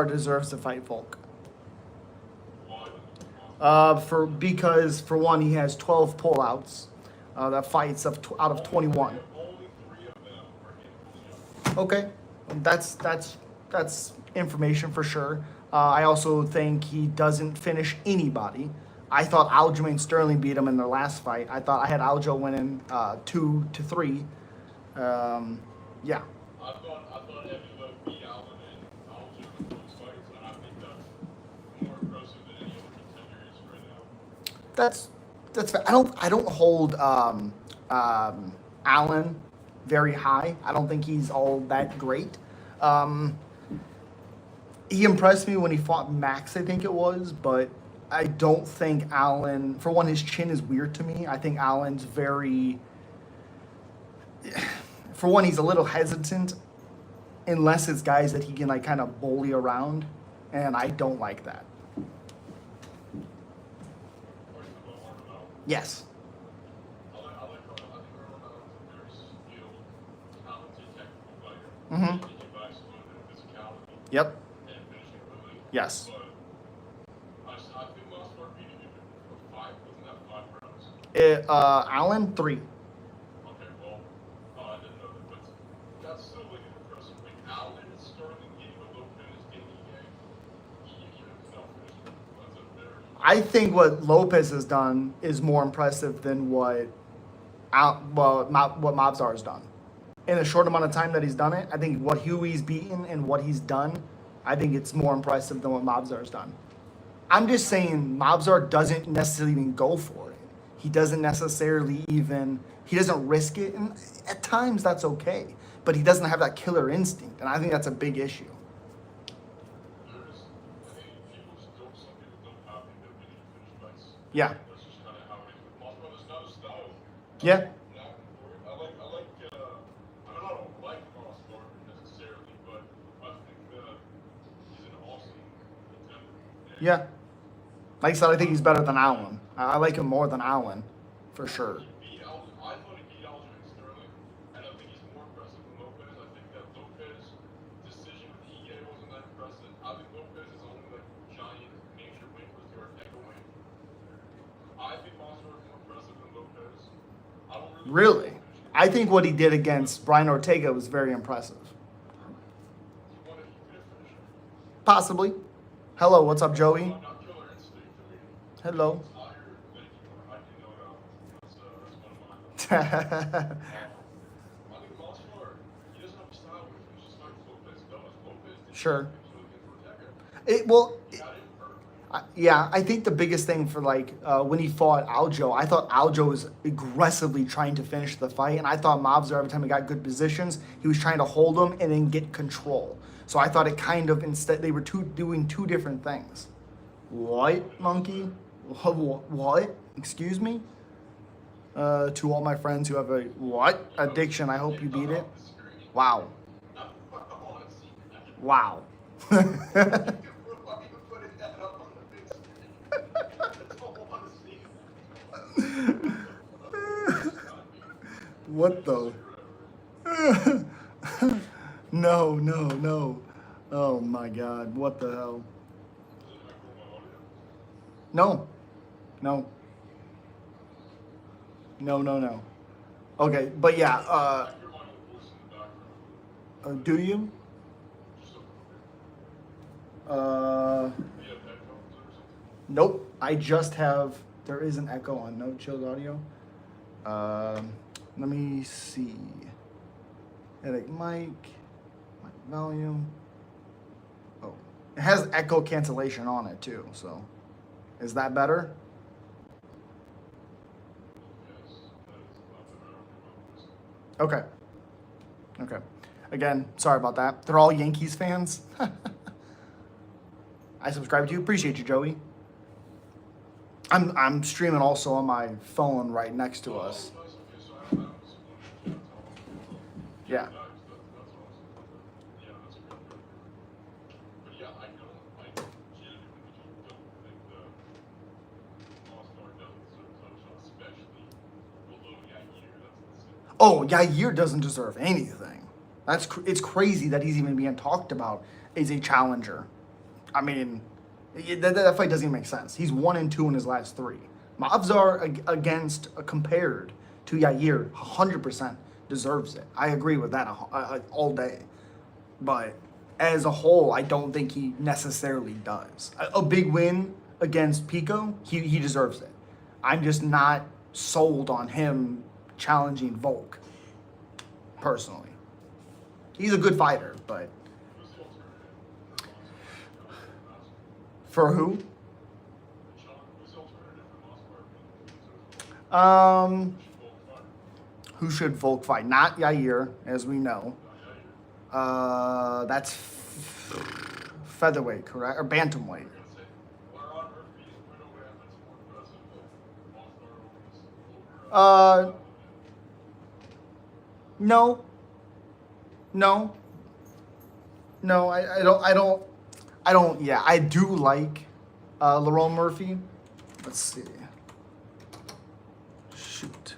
deserves to fight Volk. Because for one, he has 12 pullouts. That fights out of 21. Okay, that's information for sure. I also think he doesn't finish anybody. I thought Aljamain Sterling beat him in their last fight. I had Aljo winning 2-3. Yeah. I thought everyone beat Alvin and Aljo in those fights, and I think that's more impressive than any other contender is right now. That's fair. I don't hold Allen very high. I don't think he's all that great. He impressed me when he fought Max, I think it was, but I don't think Allen. For one, his chin is weird to me. I think Allen's very. For one, he's a little hesitant, unless it's guys that he can like kind of bully around, and I don't like that. Yes. Mm-hmm. Yep. Yes. Allen 3. Okay, well, I didn't know that, but that's still like impressive. Like Allen is starting getting a Lopez getting that's a very. I think what Lopez has done is more impressive than what Mobzar has done. In a short amount of time that he's done it, I think what Huey's beaten and what he's done, I think it's more impressive than what Mobzar has done. I'm just saying Mobzar doesn't necessarily even go for it. He doesn't necessarily even, he doesn't risk it. And at times that's okay. But he doesn't have that killer instinct. And I think that's a big issue. Yeah. That's just kind of how it is with Moss Brothers. Not a style. Yeah. I don't like Moss Brothers necessarily, but I think he's an awesome contender. Yeah. Like I said, I think he's better than Allen. I like him more than Allen, for sure. I thought he beat Aljamain Sterling, and I think he's more impressive than Lopez. I think that Lopez's decision with EA wasn't that impressive. I think Lopez's only like giant major win was the Ortega win. I think Monster is more impressive than Lopez. I don't Really? I think what he did against Brian Ortega was very impressive. Possibly. Hello, what's up, Joey? Hello. Sure. Yeah, I think the biggest thing for when he fought Aljo, I thought Aljo was aggressively trying to finish the fight, and I thought Mobzar, every time he got good positions, he was trying to hold him and then get control. So I thought it kind of, instead, they were doing two different things. What, monkey? What? Excuse me? To all my friends who have a what addiction, I hope you beat it. Wow. Wow. What the? No. Oh my God. What the hell? No. Okay, but yeah, do you? Nope. I just have, there is an echo on no chilled audio. Let me see. Edit mic volume. Oh, it has echo cancellation on it too, so is that better? Okay. Again, sorry about that. They're all Yankees fans. I subscribe to you. Appreciate you, Joey. I'm streaming also on my phone right next to us. Yeah. Oh, Yair doesn't deserve anything. It's crazy that he's even being talked about as a challenger. I mean, that fight doesn't even make sense. He's 1-2 in his last 3. Mavzar compared to Yair, 100% deserves it. I agree with that all day. But as a whole, I don't think he necessarily does. A big win against Pico, he deserves it. I'm just not sold on him challenging Volk, personally. He's a good fighter, but for who? Who should Volk fight? Not Yair, as we know. That's featherweight, correct? Or bantamweight. No. No. No, I don't, yeah, I do like Lerone Murphy. Let's see. Shoot.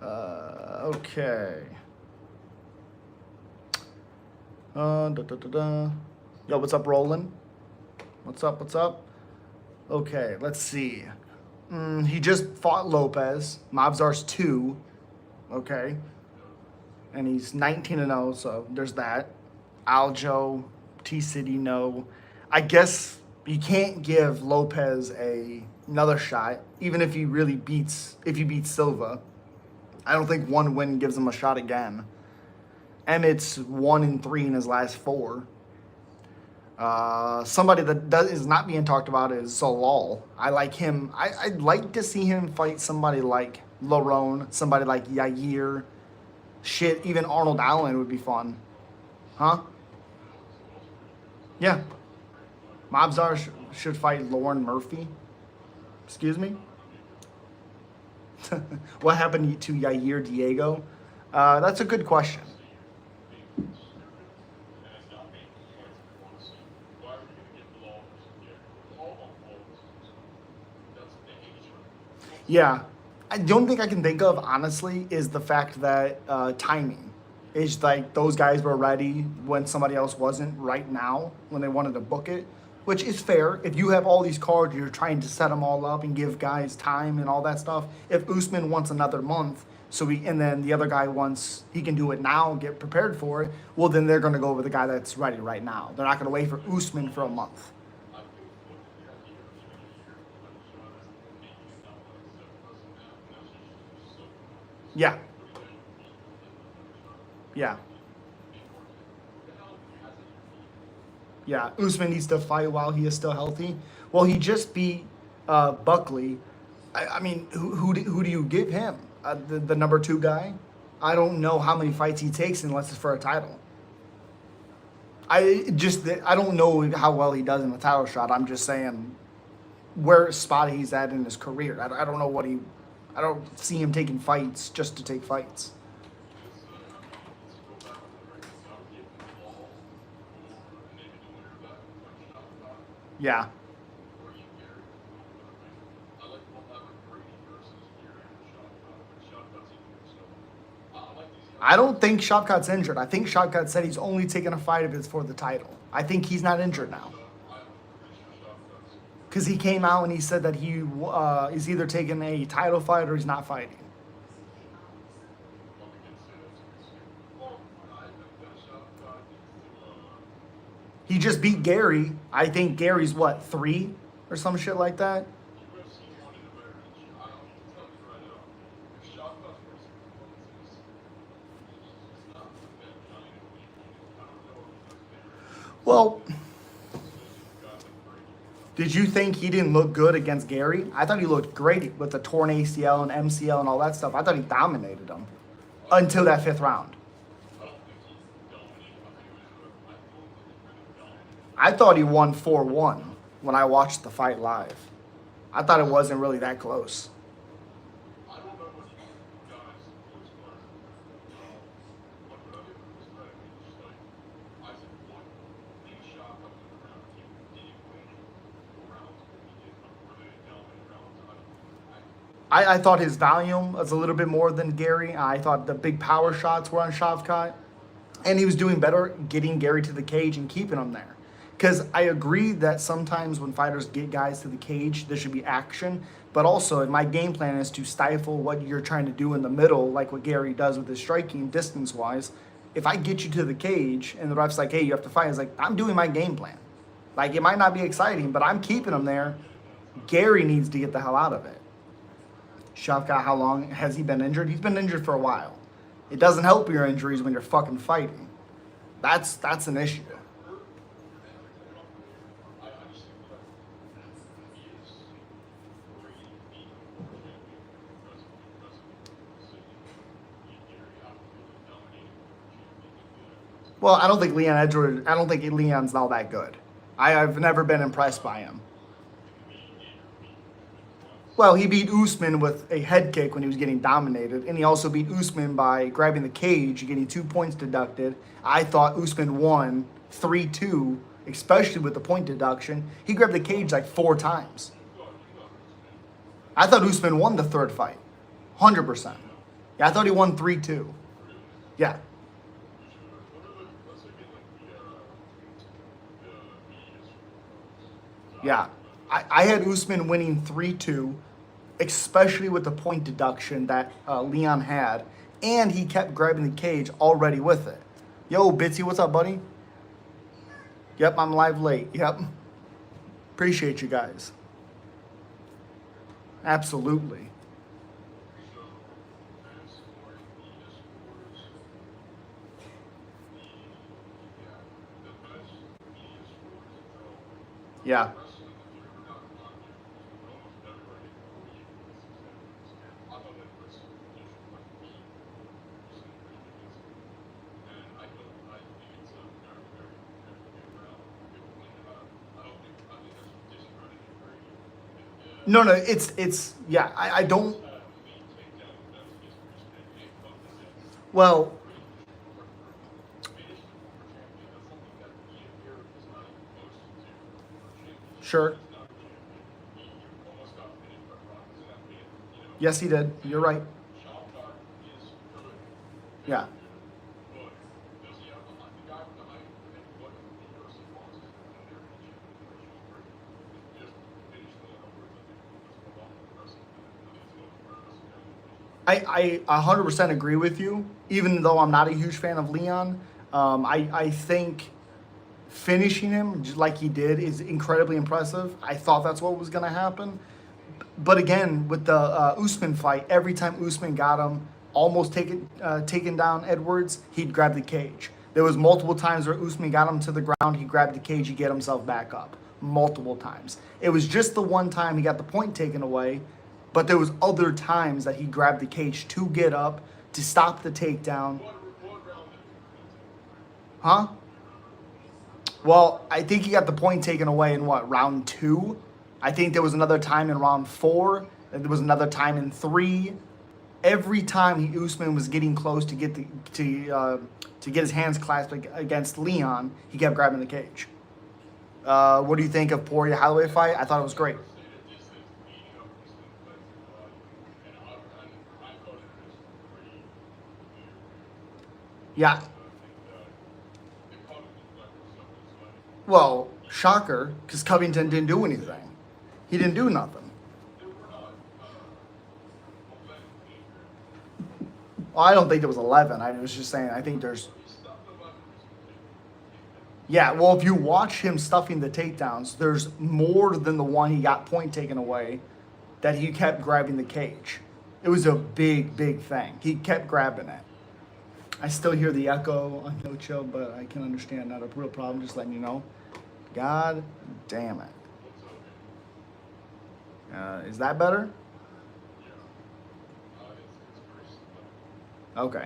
Okay. Yo, what's up, Roland? What's up? Okay, let's see. He just fought Lopez. Mavzar's 2. Okay. And he's 19-0, so there's that. Aljo, T-City, no. I guess you can't give Lopez another shot, even if he beats Silva. I don't think one win gives him a shot again. Emmett's 1-3 in his last 4. Somebody that is not being talked about is Zalal. I like him. I'd like to see him fight somebody like Lerone, somebody like Yair. Shit, even Arnold Allen would be fun. Huh? Yeah. Mavzar should fight Lauren Murphy. Excuse me? What happened to Yair Diego? That's a good question. Yeah. The only thing I can think of, honestly, is the fact that timing. It's like those guys were ready when somebody else wasn't right now, when they wanted to book it, which is fair. If you have all these cards, you're trying to set them all up and give guys time and all that stuff. If Usman wants another month, and then the other guy wants, he can do it now, get prepared for it, well, then they're going to go with the guy that's ready right now. They're not going to wait for Usman for a month. Yeah. Yeah. Yeah. Usman needs to fight while he is still healthy. Well, he just beat Buckley. I mean, who do you give him? The number 2 guy? I don't know how many fights he takes unless it's for a title. I don't know how well he does in a title shot. I'm just saying where spot he's at in his career. I don't know I don't see him taking fights just to take fights. Yeah. I don't think Shavkat's injured. I think Shavkat said he's only taking a fight if it's for the title. I think he's not injured now. Because he came out and he said that he is either taking a title fight or he's not fighting. He just beat Gary. I think Gary's, 3 or some shit like that? Well, did you think he didn't look good against Gary? I thought he looked great with the torn ACL and MCL and all that stuff. I thought he dominated him until that 5th round. I thought he won 4-1 when I watched the fight live. I thought it wasn't really that close. I thought his volume was a little bit more than Gary. I thought the big power shots were on Shavkat. And he was doing better getting Gary to the cage and keeping him there. Because I agree that sometimes when fighters get guys to the cage, there should be action. But also, if my game plan is to stifle what you're trying to do in the middle, like what Gary does with his striking distance wise, if I get you to the cage and the ref's like, hey, you have to fight, it's like, I'm doing my game plan. Like, it might not be exciting, but I'm keeping him there. Gary needs to get the hell out of it. Shavkat, how long has he been injured? He's been injured for a while. It doesn't help your injuries when you're fucking fighting. That's an issue. Well, I don't think Leon Edwards. I don't think Leon's all that good. I've never been impressed by him. Well, he beat Usman with a head kick when he was getting dominated, and he also beat Usman by grabbing the cage, getting 2 points deducted. I thought Usman won 3-2, especially with the point deduction. He grabbed the cage like 4 times. I thought Usman won the third fight, 100%. Yeah, I thought he won 3-2. Yeah. Yeah. I had Usman winning 3-2, especially with the point deduction that Leon had, and he kept grabbing the cage already with it. Yo, Bitsy, what's up, buddy? Yep, I'm live late. Yep. Appreciate you guys. Absolutely. Yeah. No, it's yeah. I don't. Well, sure. Yes, he did. You're right. Yeah. I 100% agree with you, even though I'm not a huge fan of Leon. I think finishing him just like he did is incredibly impressive. I thought that's what was going to happen. But again, with the Usman fight, every time Usman got him, almost taken down Edwards, he'd grab the cage. There was multiple times where Usman got him to the ground, he grabbed the cage, he'd get himself back up. Multiple times. It was just the one time he got the point taken away, but there was other times that he grabbed the cage to get up, to stop the takedown. Huh? Well, I think he got the point taken away in what, round 2? I think there was another time in round 4. And there was another time in 3. Every time Usman was getting close to get to get his hands clasped against Leon, he kept grabbing the cage. What do you think of Poirier Holloway fight? I thought it was great. Yeah. Well, shocker, because Covington didn't do anything. He didn't do nothing. Well, I don't think there was 11. I was just saying, I think there's... Yeah, well, if you watch him stuffing the takedowns, there's more than the one he got point taken away that he kept grabbing the cage. It was a big, big thing. He kept grabbing it. I still hear the echo on No Chill, but I can understand, not a real problem, just letting you know. God damn it. Is that better? Okay.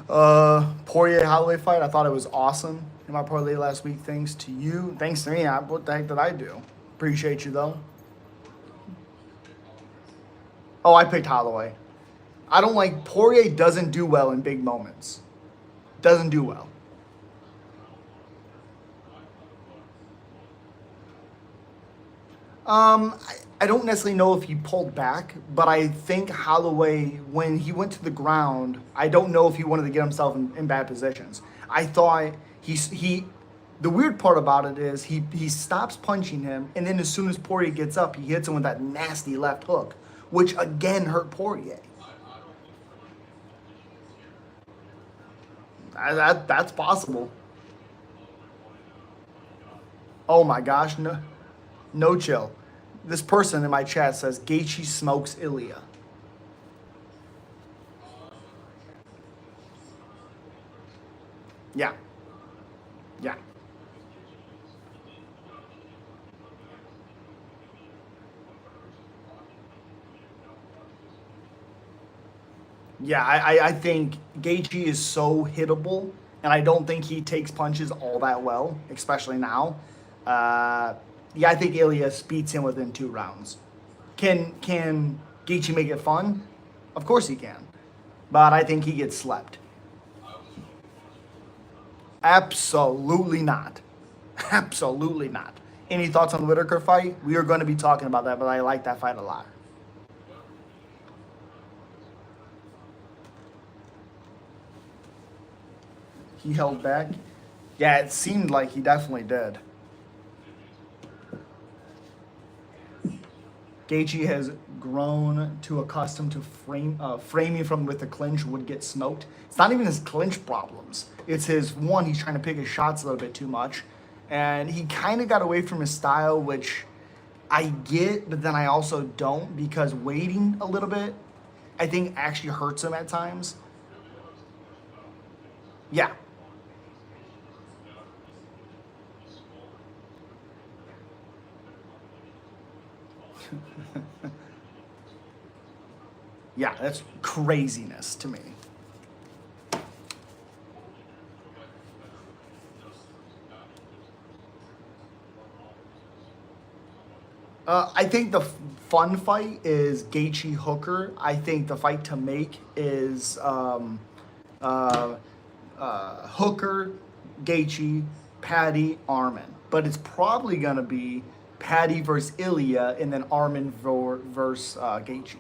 Poirier Holloway fight, I thought it was awesome in my parlay last week. Thanks to you. Thanks to me. What the heck did I do? Appreciate you, though. Oh, I picked Holloway. I don't like... Poirier doesn't do well in big moments. Doesn't do well. I don't necessarily know if he pulled back, but I think Holloway, when he went to the ground, I don't know if he wanted to get himself in bad positions. I thought The weird part about it is he stops punching him, and then as soon as Poirier gets up, he hits him with that nasty left hook, which again hurt Poirier. That's possible. Oh my gosh, no, no chill. This person in my chat says Gaethje smokes Ilya. Yeah, yeah, yeah. I think Gaethje is so hittable, and I don't think he takes punches all that well, especially now. Uh, yeah, I think Ilya beats him within 2 rounds. Can Gaethje make it fun? Of course he can, but I think he gets slept. Absolutely not. Absolutely not. Any thoughts on the Whitaker fight? We are going to be talking about that, but I like that fight a lot. He held back. Yeah, it seemed like he definitely did. Gaethje has grown to accustomed to framing from with the clinch would get smoked. It's not even his clinch problems. It's his one. He's trying to pick his shots a little bit too much, and he kind of got away from his style, which I get, but then I also don't because waiting a little bit, I think actually hurts him at times. Yeah, yeah, that's craziness to me. I think the fun fight is Gaethje Hooker. I think the fight to make is uh, Hooker, Gaethje, Paddy, Armin. But it's probably gonna be Paddy versus Ilya, and then Armin versus Gaethje.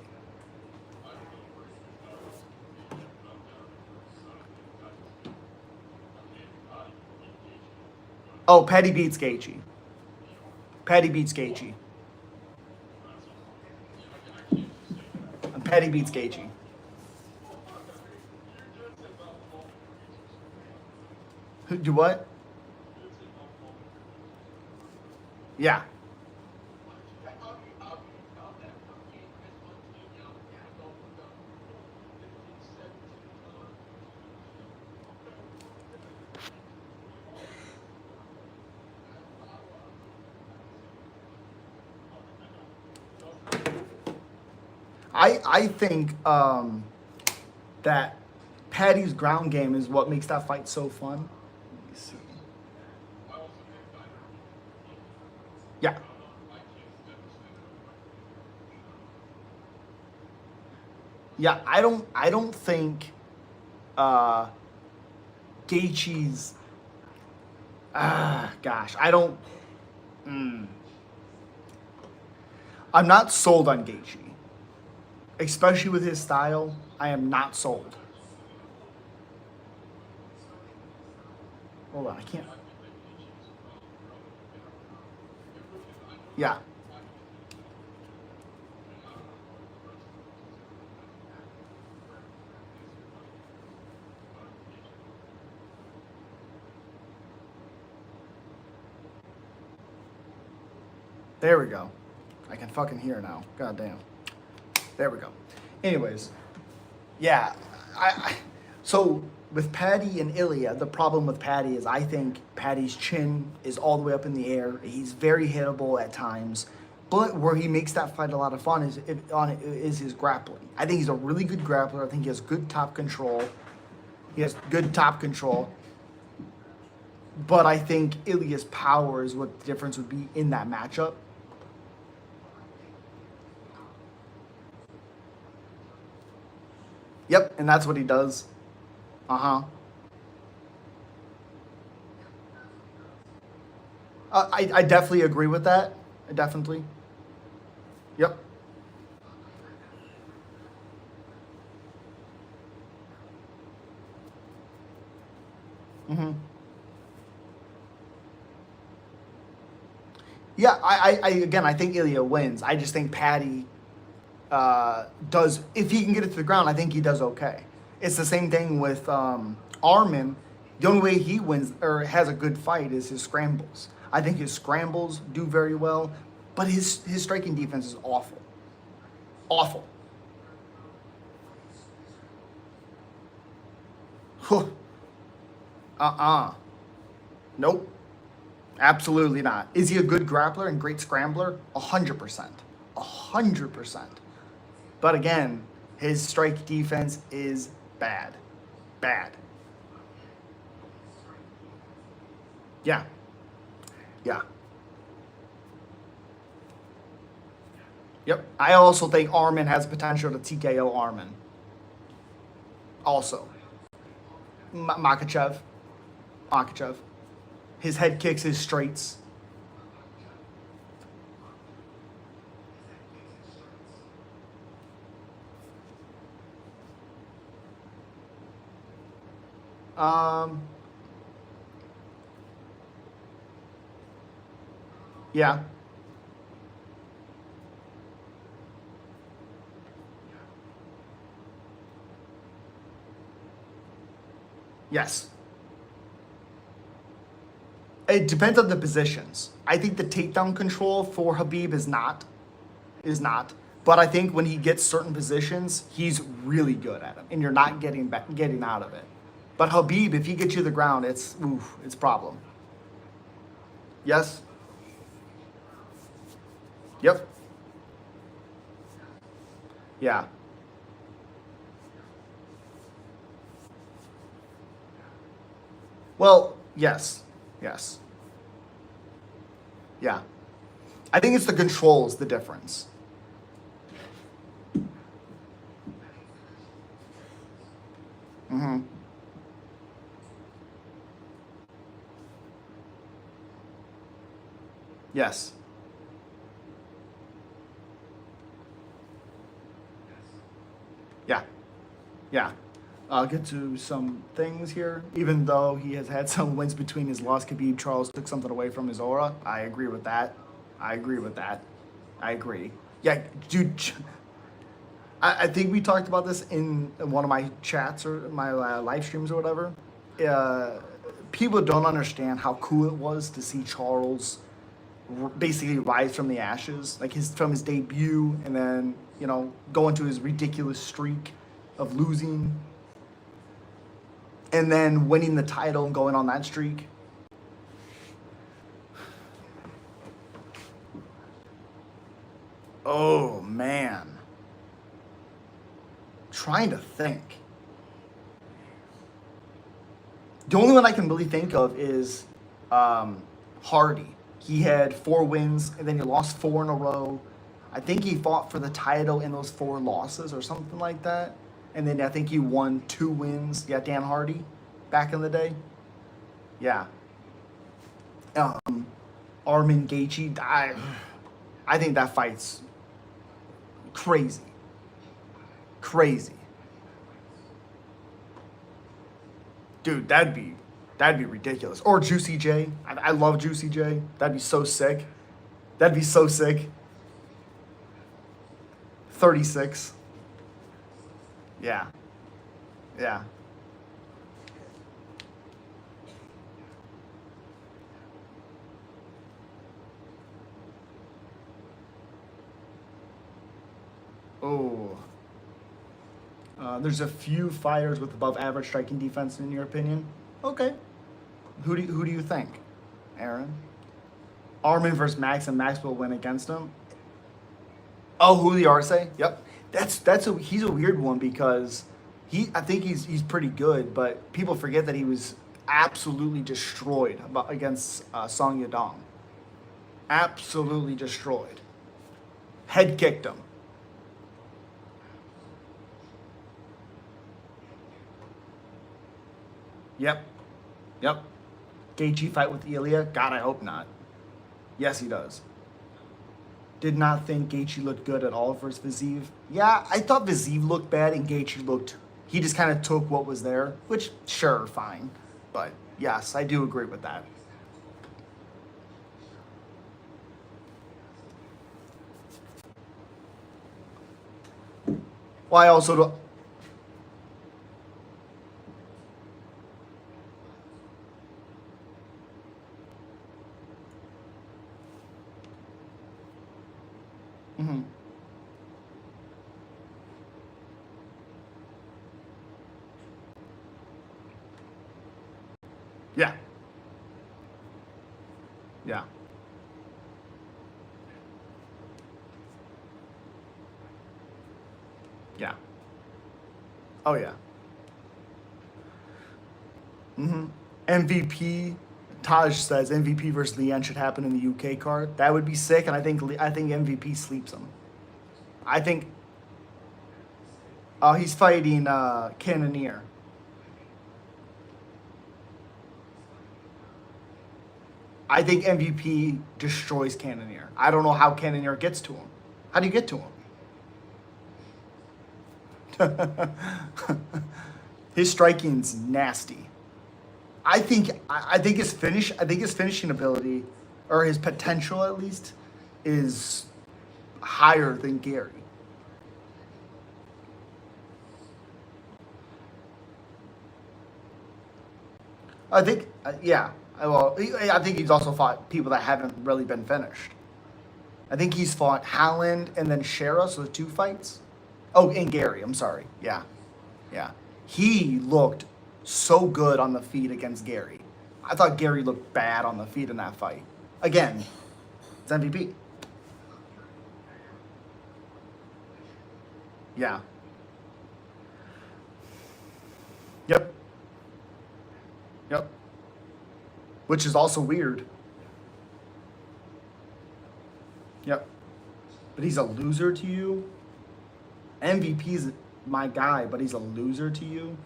Oh, Paddy beats Gaethje. Paddy beats Gaethje. Paddy beats Gaethje. Do what? Yeah. I think that Paddy's ground game is what makes that fight so fun. Let me see. Yeah. Yeah, I don't think uh Gaethje's gosh, I don't I'm not sold on Gaethje. Especially with his style, I am not sold. Hold on, I can't. Yeah. There we go. I can fucking hear now. God damn. There we go. Anyways, yeah. So with Paddy and Ilya, the problem with Paddy is I think Paddy's chin is all the way up in the air. He's very hittable at times, but where he makes that fight a lot of fun is his grappling. I think he's a really good grappler. I think he has good top control. He has good top control. But I think Ilya's power is what the difference would be in that matchup. Yep, and that's what he does. Uh-huh. I definitely agree with that. Definitely. Yep. Mm-hmm. Yeah, again, I think Ilya wins. I just think Patty does, if he can get it to the ground, I think he does okay. It's the same thing with Armin. The only way he wins or has a good fight is his scrambles. I think his scrambles do very well, but his striking defense is awful. Awful. Huh. Uh-uh. Nope. Absolutely not. Is he a good grappler and great scrambler? 100%. 100%. But again, his strike defense is bad. Bad. Yeah. Yeah. Yep. I also think Armin has potential to TKO Armin. Also. Makachev. Makachev. His head kicks, his straights. Um, yeah. Yes. It depends on the positions. I think the takedown control for Habib is not. But I think when he gets certain positions, he's really good at them, and you're not getting out of it. But Habib, if he gets you to the ground, it's problem. Yes. Yep. Yeah. Well, yes. Yes. Yeah. I think it's the controls the difference. Hmm. Yes. Yeah. Yeah. I'll get to some things here. Even though he has had some wins between his loss, Khabib Charles took something away from his aura. I agree with that. I agree with that. I agree. Yeah, dude. I think we talked about this in one of my chats or my live streams or whatever. Uh, People don't understand how cool it was to see Charles basically rise from the ashes, like his from his debut, and then go into his ridiculous streak of losing, and then winning the title and going on that streak. Oh man, trying to think. The only one I can really think of is Hardy. He had 4 wins, and then he lost 4 in a row. I think he fought for the title in those 4 losses or something like that. And then I think he won 2 wins. Yeah, Dan Hardy, back in the day. Yeah. Armin Gaethje. I think that fight's crazy, crazy, dude. That'd be ridiculous. Or Juicy J. I love Juicy J. That'd be so sick. That'd be so sick. 36. Yeah. Yeah. Oh. There's a few fighters with above average striking defense in your opinion. Okay. Who do you think, Aaron? Armin versus Max, and Max will win against him. Oh, Julio Arce. Yep. He's a weird one because I think he's pretty good, but people forget that he was absolutely destroyed against Song Yadong. Absolutely destroyed. Head kicked him. Yep. Yep. Gaethje fight with Ilya? God, I hope not. Yes, he does. Did not think Gaethje looked good at all versus Viziv. Yeah, I thought Viziv looked bad and Gaethje looked. He just kind of took what was there, which sure, fine, but yes, I do agree with that. Well, I also don't. Hmm. Yeah. Yeah. Yeah. Oh yeah. Hmm. MVP. Taj says MVP versus Leon should happen in the UK card. That would be sick, and I think MVP sleeps him. I think. Oh, he's fighting Cannoneer. I think MVP destroys Cannoneer. I don't know how Cannoneer gets to him. How do you get to him? His striking's nasty. I think his finishing ability, or his potential at least, is higher than Gary. I think yeah. Well, I think he's also fought people that haven't really been finished. I think he's fought Howland and then Shara, so the two fights. Oh, and Gary. I'm sorry. Yeah, yeah. He looked so good on the feet against Gary. I thought Gary looked bad on the feet in that fight. Again, it's MVP. Yeah. Yep. Yep. Which is also weird. Yep. But he's a loser to you. MVP's my guy, but he's a loser to you.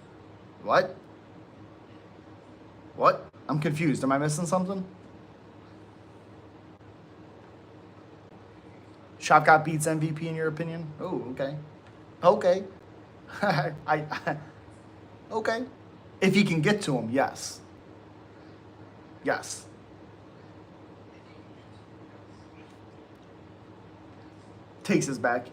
What? What? I'm confused. Am I missing something? Shopcott beats MVP in your opinion? Oh, okay. Okay. okay. If he can get to him, yes. Yes. Takes his back.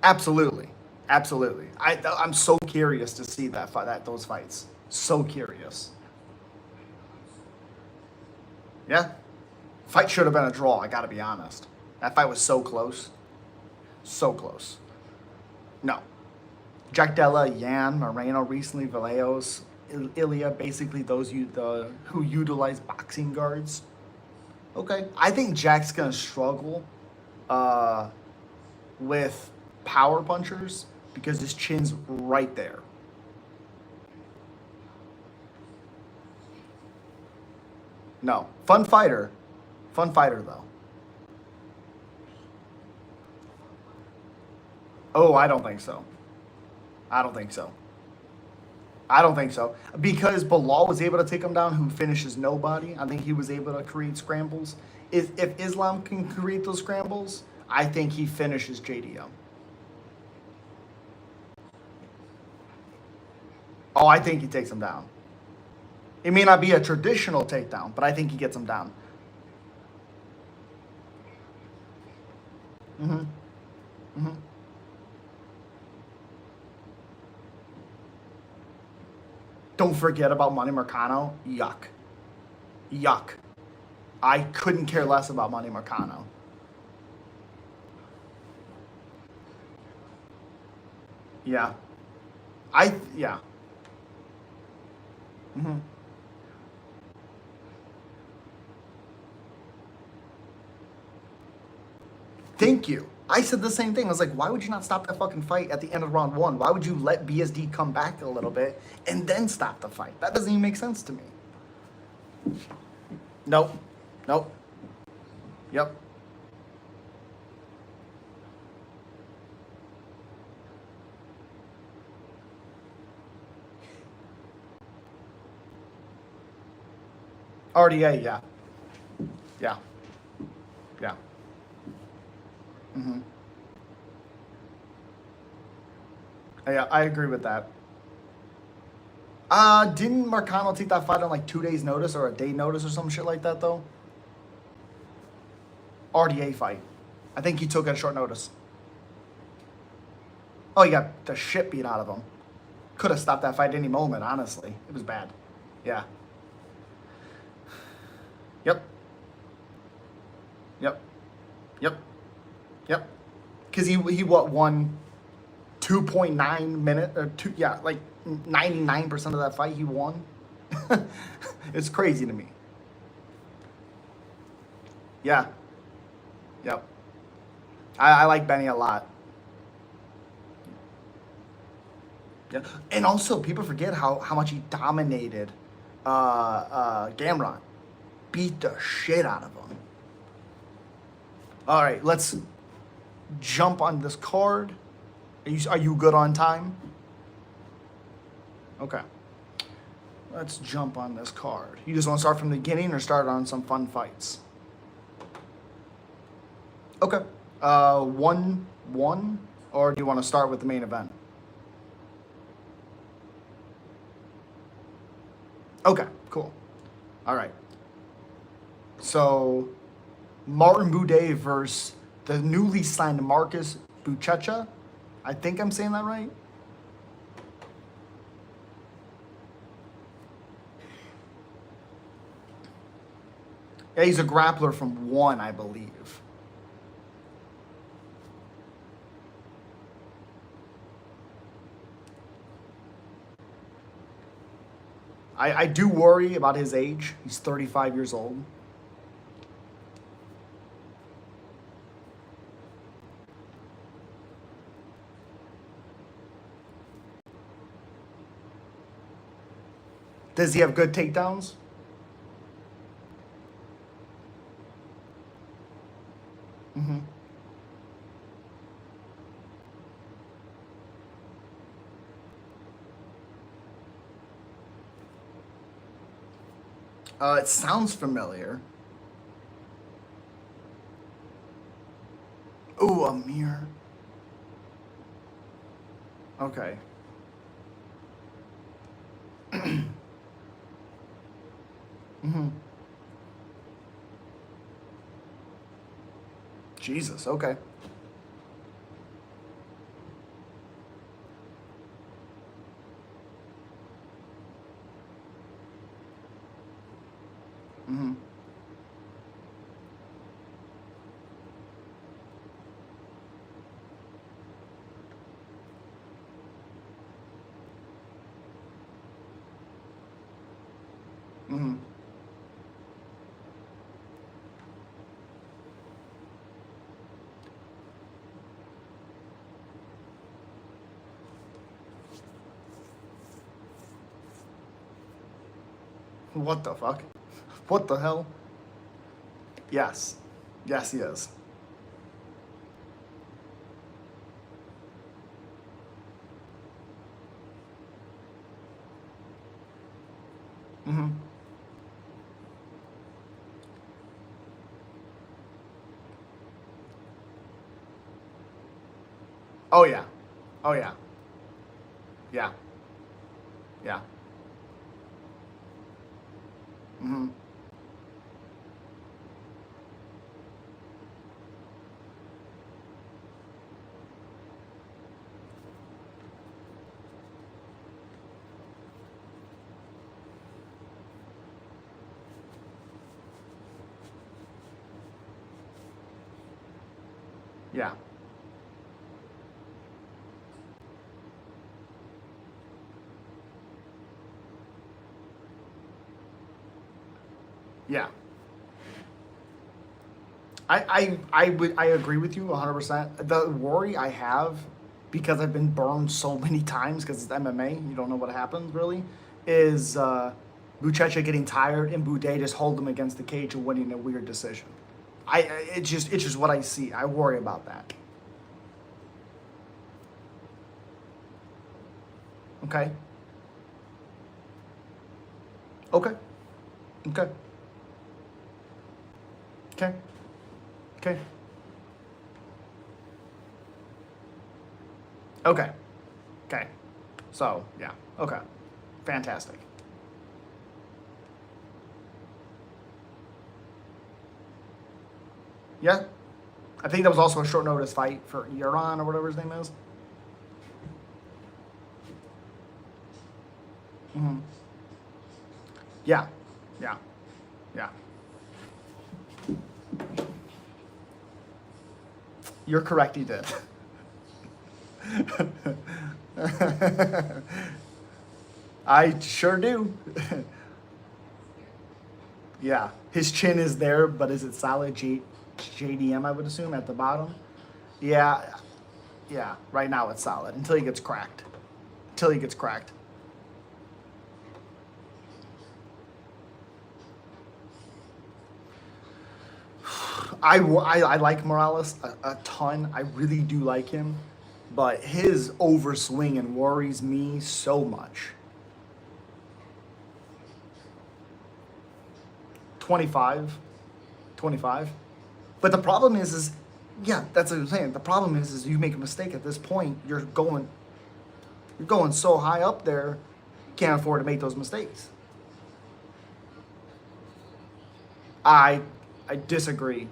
Absolutely. Absolutely. I'm so curious to see those fights. So curious. Yeah. Fight should have been a draw, I got to be honest. That fight was so close. So close. No. Jack Della, Yan, Moreno recently, Vallejos, Ilya, basically who utilize boxing guards. Okay. I think Jack's going to struggle uh, with power punchers because his chin's right there. No. Fun fighter. Fun fighter, though. Oh, I don't think so. I don't think so. I don't think so. Because Bilal was able to take him down, who finishes nobody. I think he was able to create scrambles. If Islam can create those scrambles, I think he finishes JDM. Oh, I think he takes him down. It may not be a traditional takedown, but I think he gets him down. Hmm. Hmm. Don't forget about Money Mercano. Yuck. Yuck. I couldn't care less about Money Mercano. Yeah. Yeah. Hmm. Thank you. I said the same thing. I was like, why would you not stop that fucking fight at the end of round one? Why would you let BSD come back a little bit and then stop the fight? That doesn't even make sense to me. Nope. Nope. Yep. RDA, yeah. Yeah. Yeah. Hmm. Yeah, I agree with that. Didn't Marcano take that fight on like 2 days' notice or a day notice or some shit like that though? RDA fight. I think he took it at short notice. Oh, he got the shit beat out of him. Could have stopped that fight any moment, honestly. It was bad. Yeah. Yep. Yep. Yep. Yep. Because he what, won 2.9 minute or two, yeah, like 99% of that fight he won. It's crazy to me. Yeah. Yep. I like Benny a lot. Yeah. And also people forget how much he dominated Gamrot. Beat the shit out of him. All right, let's jump on this card. Are you good on time? Okay. Let's jump on this card. You just want to start from the beginning or start on some fun fights? Okay. 1-1, or do you want to start with the main event? Okay, cool. All right. So, Martin Buday versus the newly signed Marcus Buchecha. I think I'm saying that right. Yeah, he's a grappler from one, I believe. I do worry about his age. He's 35 years old. Does he have good takedowns? Mm-hmm. It sounds familiar. Ooh, Amir. Okay. Mm-hmm. Jesus. Okay. Mm-hmm. Mm-hmm. What the fuck? What the hell? Yes. Yes, he is. Mm-hmm. Oh yeah. Oh yeah. Yeah. Yeah. Mm-hmm. Yeah. Yeah. I agree with you 100%. The worry I have, because I've been burned so many times because it's MMA, you don't know what happens really, is Buchecha getting tired and Boudet just hold him against the cage and winning a weird decision. It's just what I see. I worry about that. Okay. Okay. Okay. Okay. Okay. Okay. Okay. So yeah. Okay. Fantastic. Yeah. I think that was also a short notice fight for Euron or whatever his name is. Yeah, yeah, yeah. You're correct, he did. I sure do. Yeah, his chin is there, but is it solid JDM, I would assume, at the bottom? Yeah, yeah, right now it's solid until he gets cracked. Until he gets cracked. I like Morales a ton. I really do like him. But his overswinging worries me so much. 25. 25. But the problem is yeah, that's what I'm saying. The problem is you make a mistake at this point, you're going so high up there, you can't afford to make those mistakes. I I disagree.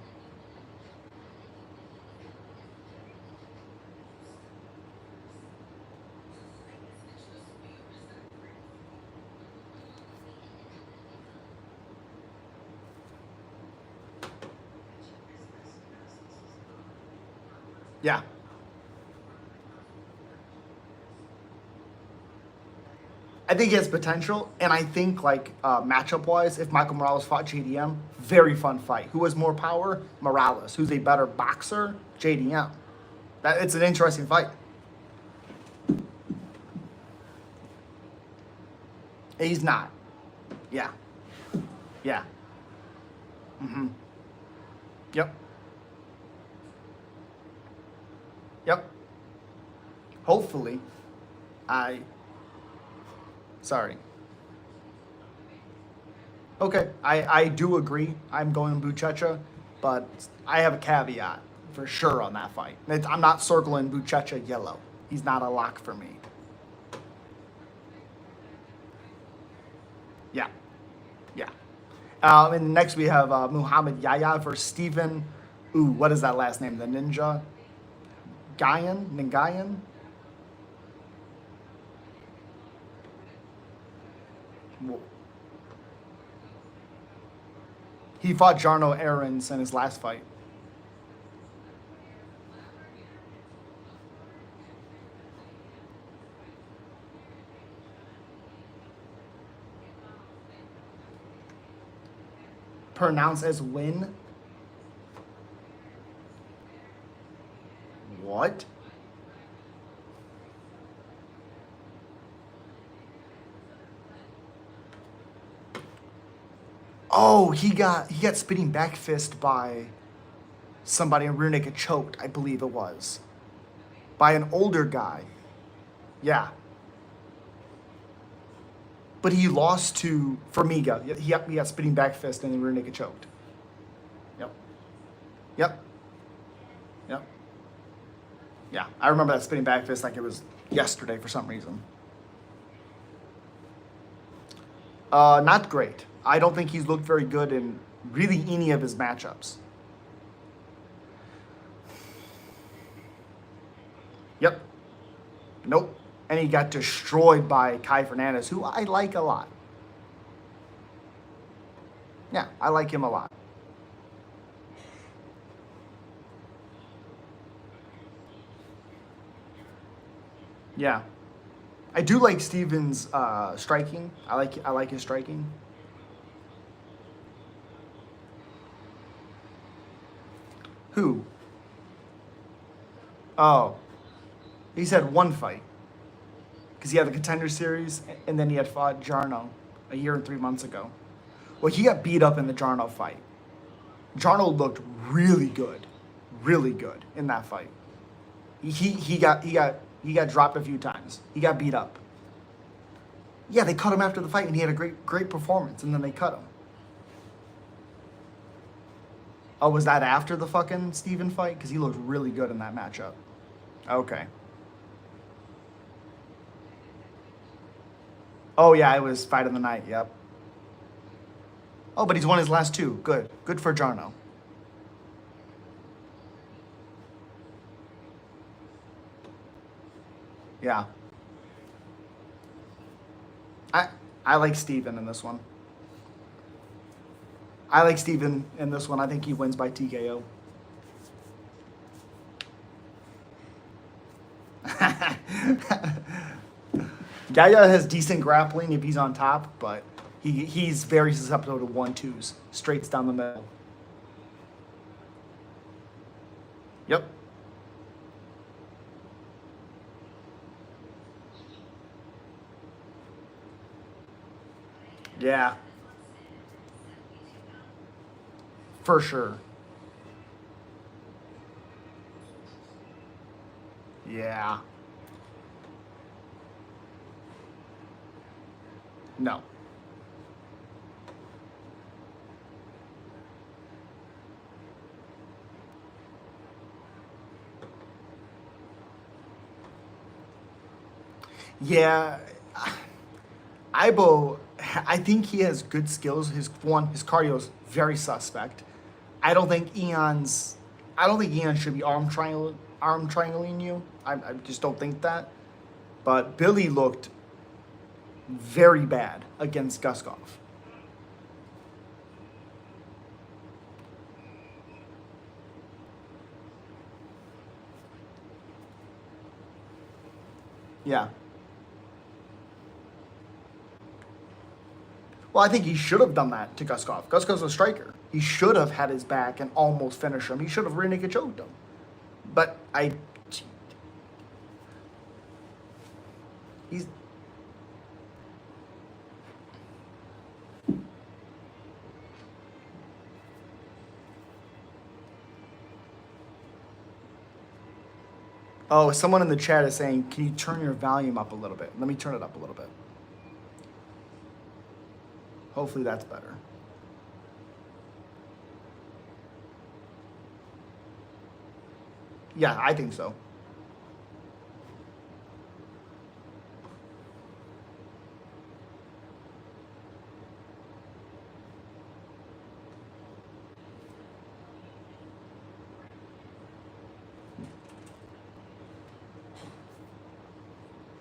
Yeah. I think he has potential, and I think like matchup wise, if Michael Morales fought JDM, very fun fight. Who has more power? Morales. Who's a better boxer? JDM. That it's an interesting fight. He's not. Yeah. Yeah. Mm-hmm. Yep. Yep. Hopefully, I. Sorry. Okay, I do agree. I'm going Buchecha, but I have a caveat for sure on that fight. I'm not circling Buchecha yellow. He's not a lock for me. Yeah, yeah. And next we have Muhammad Yahya versus Stephen. Ooh, what is that last name? The Ninja? Ningayan? He fought Jarno Aarons in his last fight. Pronounced as win? What? Oh, he got spinning back fist by somebody and rear naked choked, I believe it was. By an older guy. Yeah. But he lost to Formiga. He got spinning back fist and then rear naked choked. Yep. Yep. Yep. Yeah. I remember that spinning back fist like it was yesterday for some reason. Not great. I don't think he's looked very good in really any of his matchups. Yep. Nope. And he got destroyed by Kai Fernandez, who I like a lot. Yeah, I like him a lot. Yeah. I do like Steven's striking. I like his striking. Who? Oh, he's had one fight because he had the Contender Series and then he had fought Jarno a year and 3 months ago. Well, he got beat up in the Jarno fight. Jarno looked really good in that fight. He got dropped a few times. He got beat up. Yeah, they cut him after the fight, and he had a great performance, and then they cut him. Oh, was that after the fucking Steven fight? Because he looked really good in that matchup. Okay. Oh yeah, it was fight of the night. Yep. Oh, but he's won his last two. Good. Good for Jarno. Yeah. I I like Steven in this one. I like Steven in this one. I think he wins by TKO. Yaya has decent grappling if he's on top, but he's very susceptible to 1-2s, straights down the middle. Yep. Yeah. For sure. Yeah. No. Yeah. Ibo, I think he has good skills. His cardio is very suspect. I don't think Eon's. I don't think Eon should be arm triangling you. I just don't think that. But Billy looked very bad against Guskov. Yeah. Well, I think he should have done that to Guskov. Guskov's a striker. He should have had his back and almost finished him. He should have rear naked choked him. But he's. Oh, someone in the chat is saying, can you turn your volume up a little bit? Let me turn it up a little bit. Hopefully that's better. Yeah, I think so.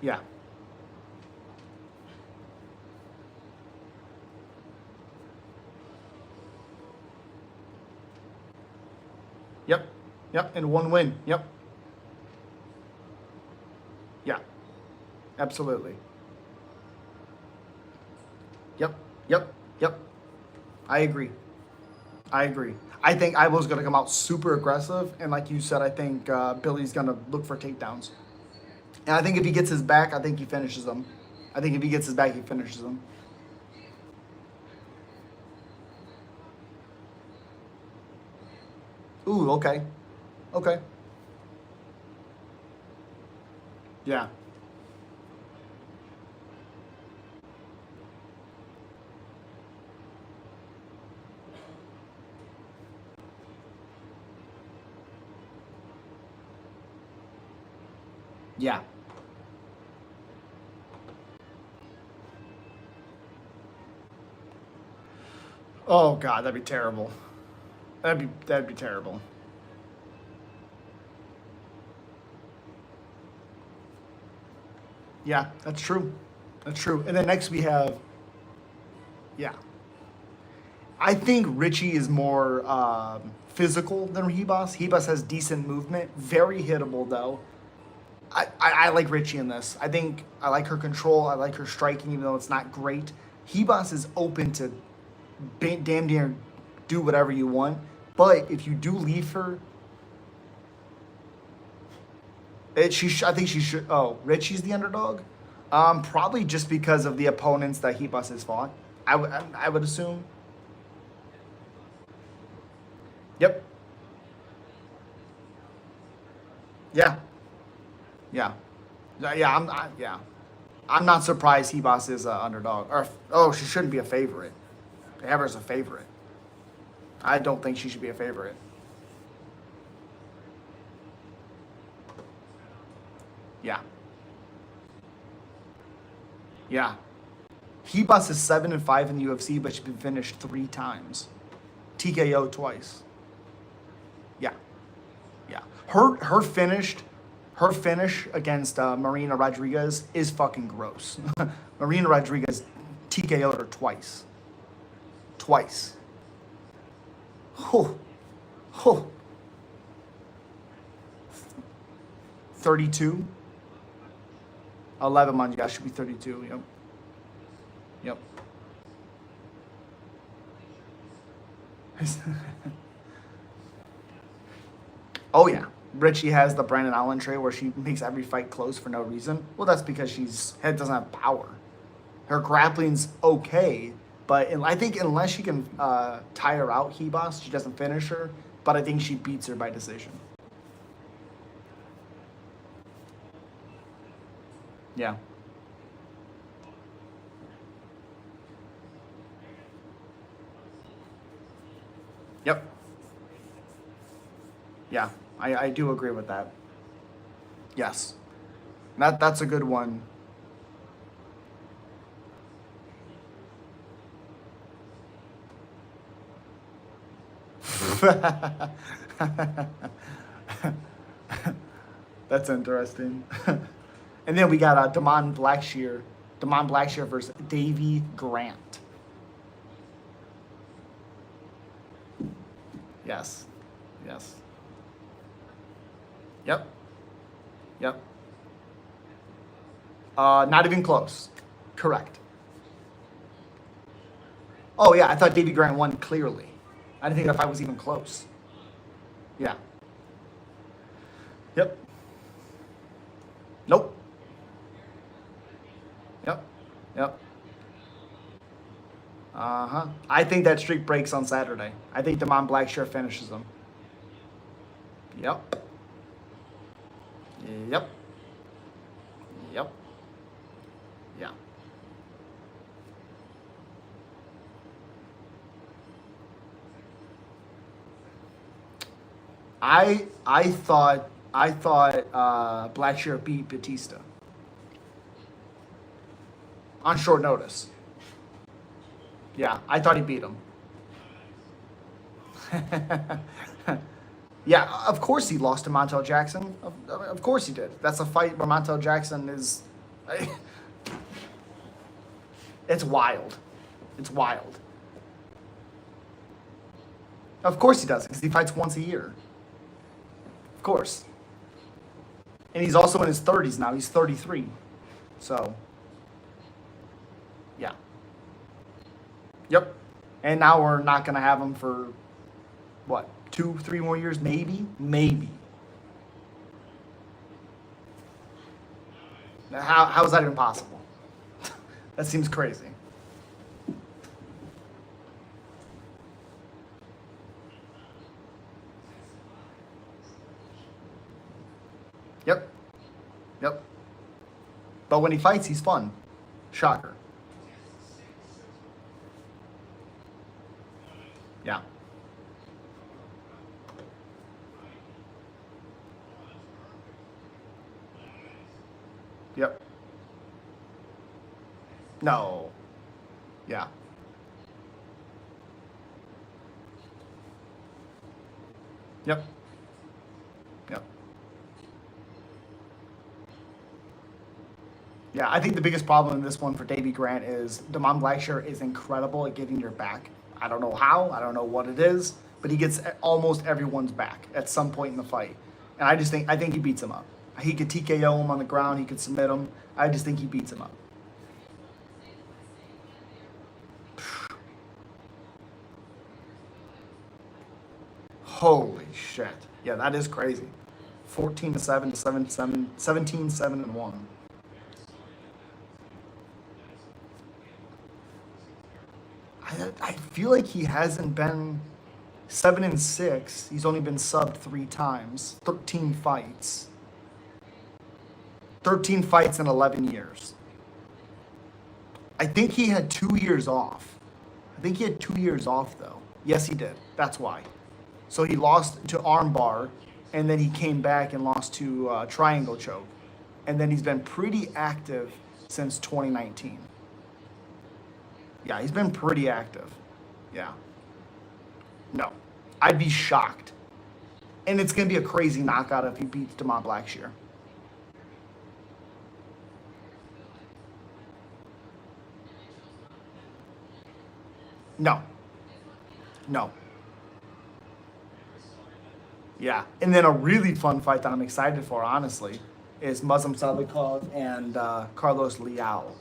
Yeah. Yep. Yep. And one win. Yep. Yeah. Absolutely. Yep. Yep. Yep. I agree. I agree. I think Ivo's going to come out super aggressive. And like you said, I think Billy's going to look for takedowns. And I think if he gets his back, I think he finishes them. I think if he gets his back, he finishes them. Ooh, okay. Okay. Yeah. Yeah. Oh God, that'd be terrible. That'd be terrible. Yeah, that's true. That's true. And then next we have, yeah, I think Richie is more physical than Hebas. Hebas has decent movement, very hittable though. I like Richie in this. I think I like her control. I like her striking, even though it's not great. Hebas is open to damn near do whatever you want. But if you do leave her, I think she should. Oh, Richie's the underdog. Probably just because of the opponents that Hebus has fought. I would assume. Yep. Yeah. Yeah. Yeah. Yeah. I'm not surprised Hebas is an underdog. Or oh, she shouldn't be a favorite. They have her as a favorite. I don't think she should be a favorite. Yeah. Yeah. Hebus is 7-5 in the UFC, but she's been finished 3 times. TKO twice. Yeah. Yeah. Her finish against Marina Rodriguez is fucking gross. Marina Rodriguez TKO'd her twice. Twice. Whew. Whew. 32. 11 months, yeah, should be 32, yep. Yep. Oh yeah, Richie has the Brandon Allen trait where she makes every fight close for no reason. Well, that's because she's head doesn't have power. Her grappling's okay, but I think unless she can tie her out, Hebos, she doesn't finish her. But I think she beats her by decision. Yeah. Yep. Yeah, I do agree with that. Yes. That's a good one. That's interesting. And then we got Damon Blackshear. Damon Blackshear versus Davy Grant. Yes. Yes. Yep. Yep. Not even close. Correct. Oh yeah, I thought Davy Grant won clearly. I didn't think that fight was even close. Yeah. Yep. Nope. Yep. Yep. Uh-huh. I think that streak breaks on Saturday. I think Damon Blackshear finishes him. Yep. Yep. Yep. Yeah. I thought Blackshear beat Batista on short notice. Yeah, I thought he beat him. Yeah, of course he lost to Montel Jackson. Of course he did. That's a fight where Montel Jackson is. It's wild. It's wild. Of course he does, because he fights once a year. Of course. And he's also in his 30s now. He's 33. So, yeah. Yep. And now we're not going to have him for, what, 2-3 more years? Maybe? Maybe. How is that even possible? That seems crazy. Yep. Yep. But when he fights, he's fun. Shocker. Yeah. Yep. No. Yeah. Yep. Yep. Yeah, I think the biggest problem in this one for Davy Grant is Damon Blackshear is incredible at getting your back. I don't know how, I don't know what it is, but he gets almost everyone's back at some point in the fight. And I think he beats him up. He could TKO him on the ground, he could submit him. I just think he beats him up. Holy shit. Yeah, that is crazy. 14-7 to 7-7, 17-7-1. I feel like he hasn't been 7-6. He's only been subbed 3 times. 13 fights. 13 fights in 11 years. I think he had 2 years off. I think he had 2 years off though. Yes, he did. That's why. So he lost to armbar, and then he came back and lost to triangle choke. And then he's been pretty active since 2019. Yeah, he's been pretty active. Yeah. No. I'd be shocked. And it's going to be a crazy knockout if he beats Damon Blackshear. No, no. Yeah, and then a really fun fight that I'm excited for, honestly, is Muslim Salikov and Carlos Leal.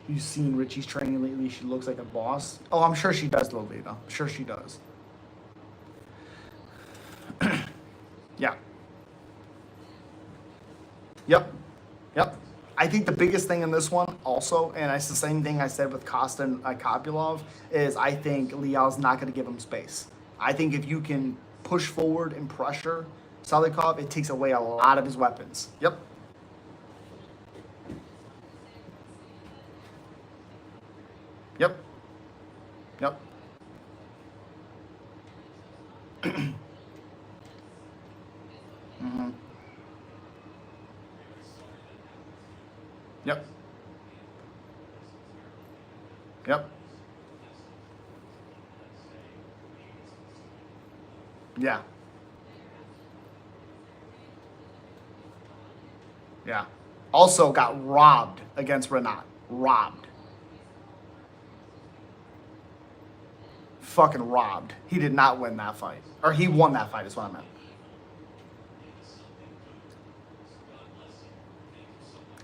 You've seen Richie's training lately. She looks like a boss. Oh, I'm sure she does, Lolita. I'm sure she does. Yeah. Yep. Yep. I think the biggest thing in this one also, and it's the same thing I said with Costa and Kopylov, is I think Liao's not going to give him space. I think if you can push forward and pressure Salikov, it takes away a lot of his weapons. Yep. Yep. Yep. Hmm. Yep. Yep. Yeah. Yeah. Also got robbed against Renat. Robbed. Fucking robbed. He did not win that fight. Or he won that fight, is what I meant.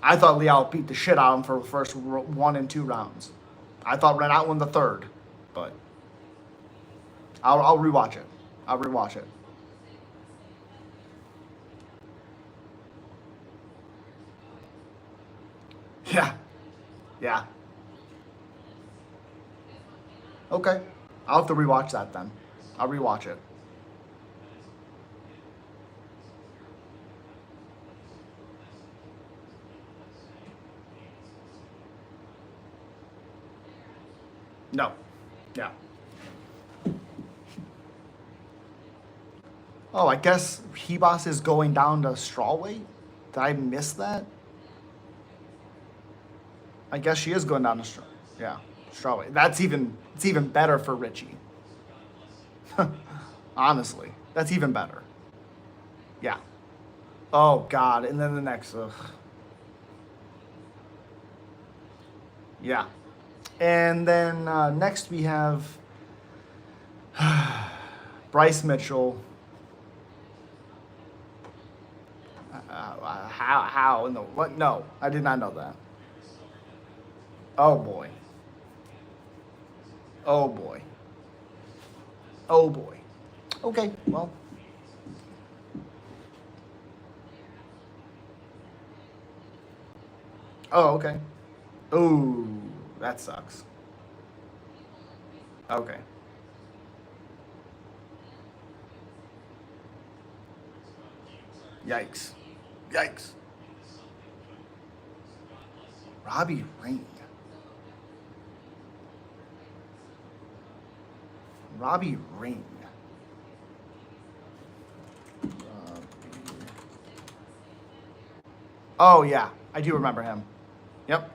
I thought Liao beat the shit out of him for the first 1 and 2 rounds. I thought Renat won the third, but I'll rewatch it. I'll rewatch it. Yeah. Yeah. Okay. I'll have to rewatch that then. I'll rewatch it. No. Yeah. Oh, I guess Hebos is going down to strawweight. Did I miss that? I guess she is going down to yeah, strawweight. It's even better for Richie. Honestly, that's even better. Yeah. Oh God, and then the next. Ugh. Yeah. And then next we have Bryce Mitchell. How in the what? No, I did not know that. Oh boy. Oh boy. Oh boy. Okay, well. Oh, okay. Ooh, that sucks. Okay. Yikes. Yikes. Robbie Ring. Robbie Ring. Oh yeah, I do remember him. Yep.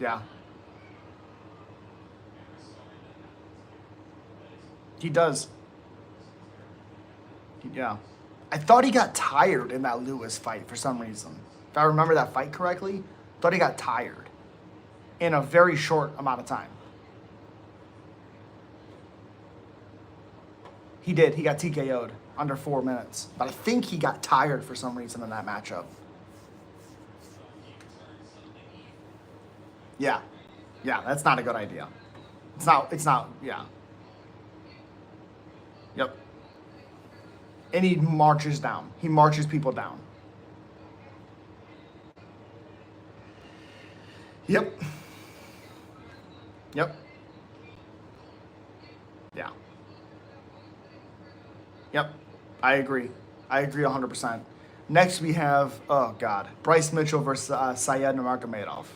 Yeah. He does. Yeah. I thought he got tired in that Lewis fight for some reason. If I remember that fight correctly, thought he got tired in a very short amount of time. He did. He got TKO'd under 4 minutes. But I think he got tired for some reason in that matchup. Yeah. Yeah, that's not a good idea. It's not, yeah. Yep. And he marches down. He marches people down. Yep. Yep. Yeah. Yep. I agree. I agree 100%. Next we have, oh God, Bryce Mitchell versus Syed Nurmagomedov.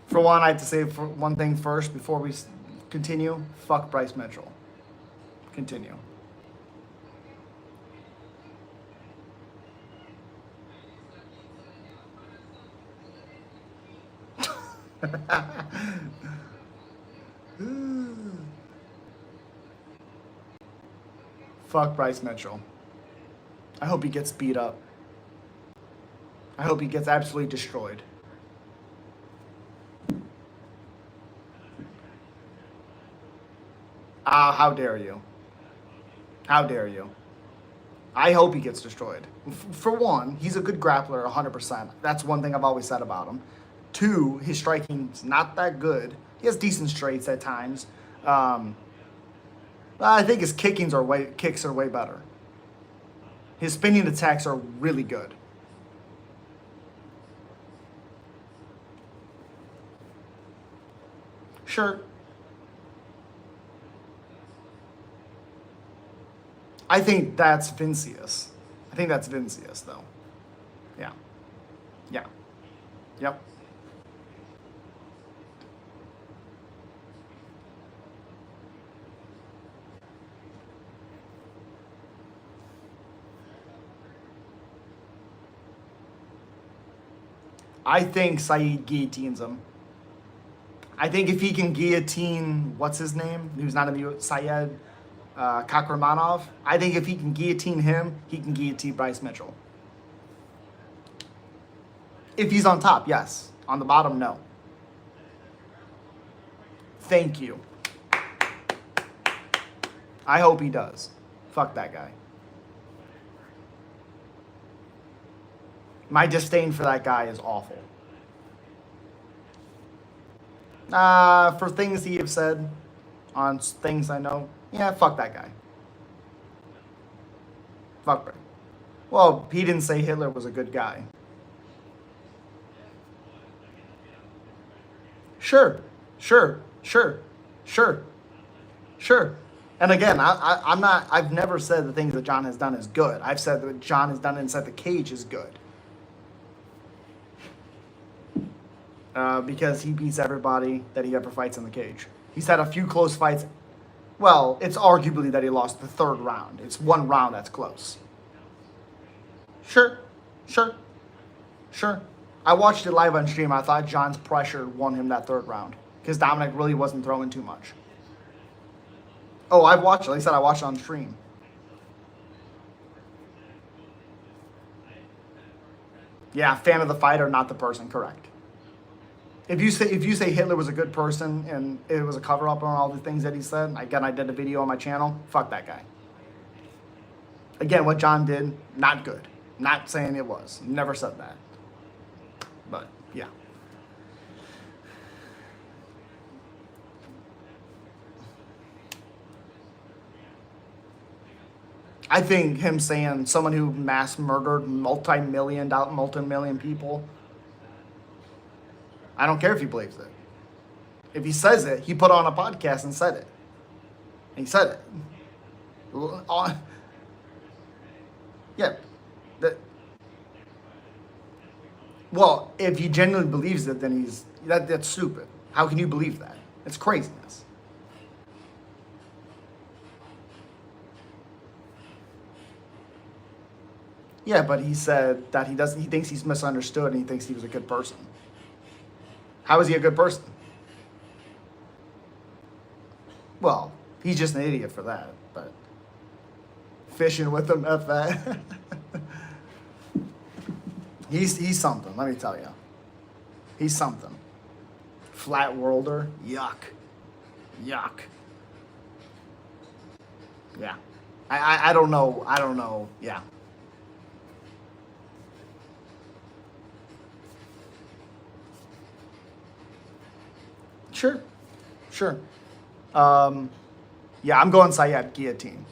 For one, I have to say for one thing first before we continue. Fuck Bryce Mitchell. Continue. Fuck Bryce Mitchell. I hope he gets beat up. I hope he gets absolutely destroyed. Ah, how dare you? How dare you? I hope he gets destroyed. For one, he's a good grappler, 100%. That's one thing I've always said about him. Two, his striking's not that good. He has decent straights at times. I think his kicks are way better. His spinning attacks are really good. Sure. I think that's Vincius. I think that's Vincius, though. Yeah. Yeah. Yep. I think Saeed guillotines him. I think if he can guillotine, what's his name? Who's not in the Syed Kakramanov. I think if he can guillotine him, he can guillotine Bryce Mitchell. If he's on top, yes. On the bottom, no. Thank you. I hope he does. Fuck that guy. My disdain for that guy is awful. For things he have said on things I know, yeah, fuck that guy. Fuck him. Well, he didn't say Hitler was a good guy. Sure. And again, I've never said the things that John has done is good. I've said that what John has done inside the cage is good. Because he beats everybody that he ever fights in the cage. He's had a few close fights. Well, it's arguably that he lost the third round. It's one round that's close. Sure. I watched it live on stream. I thought John's pressure won him that third round. Because Dominic really wasn't throwing too much. Oh, I've watched it. Like I said, I watched it on stream. Yeah, fan of the fighter, not the person, correct. If you say Hitler was a good person and it was a cover up on all the things that he said, again, I did a video on my channel. Fuck that guy. Again, what John did, not good. Not saying it was. Never said that. But yeah. I think him saying someone who mass murdered multi-million people. I don't care if he believes it. If he says it, he put on a podcast and said it. And he said it. Yeah. Well, if he genuinely believes it, then that's stupid. How can you believe that? It's craziness. Yeah, but he said that he thinks he's misunderstood and he thinks he was a good person. How is he a good person? Well, he's just an idiot for that, but fishing with him, F that. He's something, let me tell you. He's something. Flat worlder, yuck. Yeah. I don't know, yeah. Sure. Yeah, I'm going Sayed guillotine.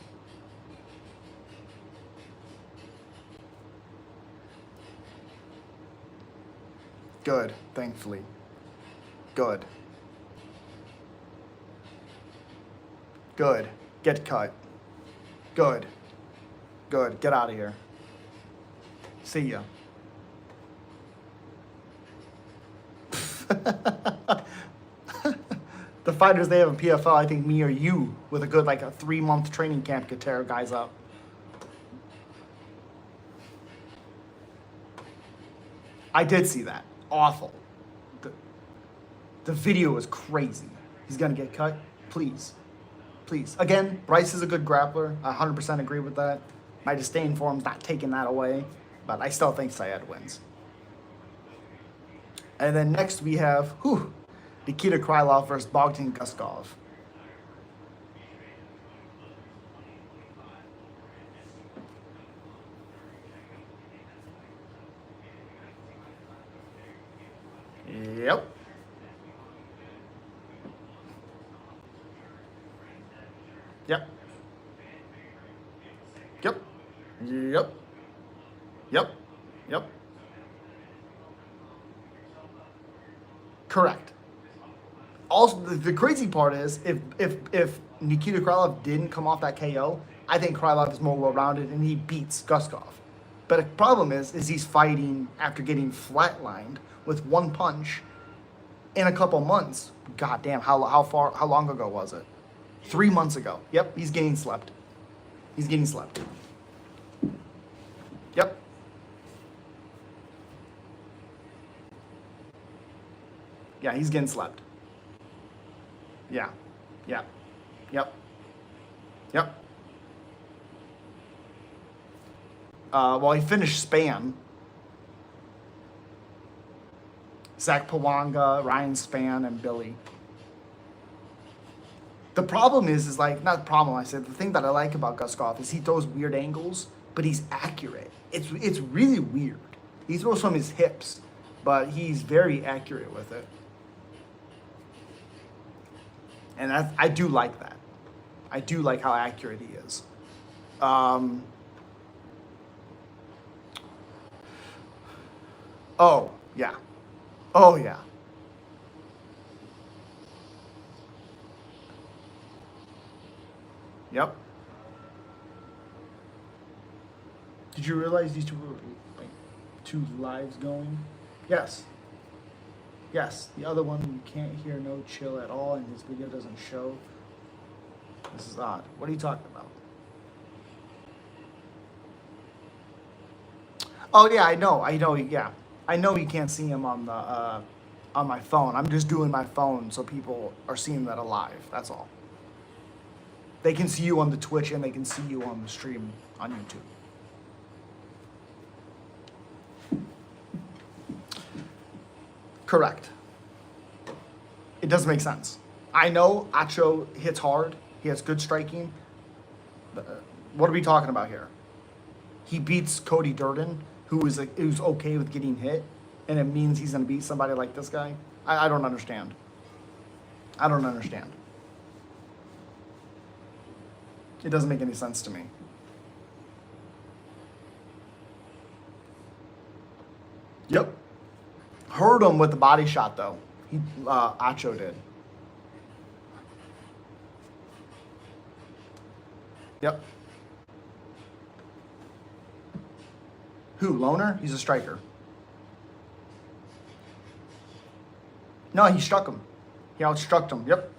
Good, thankfully. Good. Get cut. Good. Get out of here. See ya. The fighters they have in PFL, I think me or you, with a good, like a 3-month training camp, could tear guys up. I did see that. Awful. The video was crazy. He's gonna get cut? Please. Please. Again, Bryce is a good grappler. I 100% agree with that. My disdain for him's not taking that away, but I still think Syed wins. And then next we have, Nikita Krylov versus Bogdan Guskov. Yep. Yep. Yep. Yep. Yep. Yep. Correct. Also, the crazy part is if Nikita Krylov didn't come off that KO, I think Krylov is more well-rounded and he beats Guskov. But the problem is he's fighting after getting flatlined with one punch in a couple months. God damn, how long ago was it? 3 months ago. Yep, he's getting slept. He's getting slept. Yep. Yeah, he's getting slept. Yeah. Yeah. Yep. Yep. Well, he finished Span. Zach Pawanga, Ryan Span, and Billy. The problem is like, not the problem, I said, the thing that I like about Guskov is he throws weird angles, but he's accurate. It's really weird. He throws from his hips, but he's very accurate with it. And I do like that. I do like how accurate he is. Oh, yeah. Oh, yeah. Yep. Did you realize these two were like 2 lives going? Yes. Yes. The other one you can't hear no chill at all and his video doesn't show. This is odd. What are you talking about? Oh yeah, I know, yeah. I know you can't see him on the on my phone. I'm just doing my phone so people are seeing that alive. That's all. They can see you on the Twitch and they can see you on the stream on YouTube. Correct. It does make sense. I know Acho hits hard. He has good striking. What are we talking about here? He beats Cody Durden, who's okay with getting hit, and it means he's going to beat somebody like this guy. I don't understand. I don't understand. It doesn't make any sense to me. Yep. Hurt him with the body shot, though. Acho did. Yep. Who? Loner? He's a striker. No, he struck him. He outstruck him. Yep.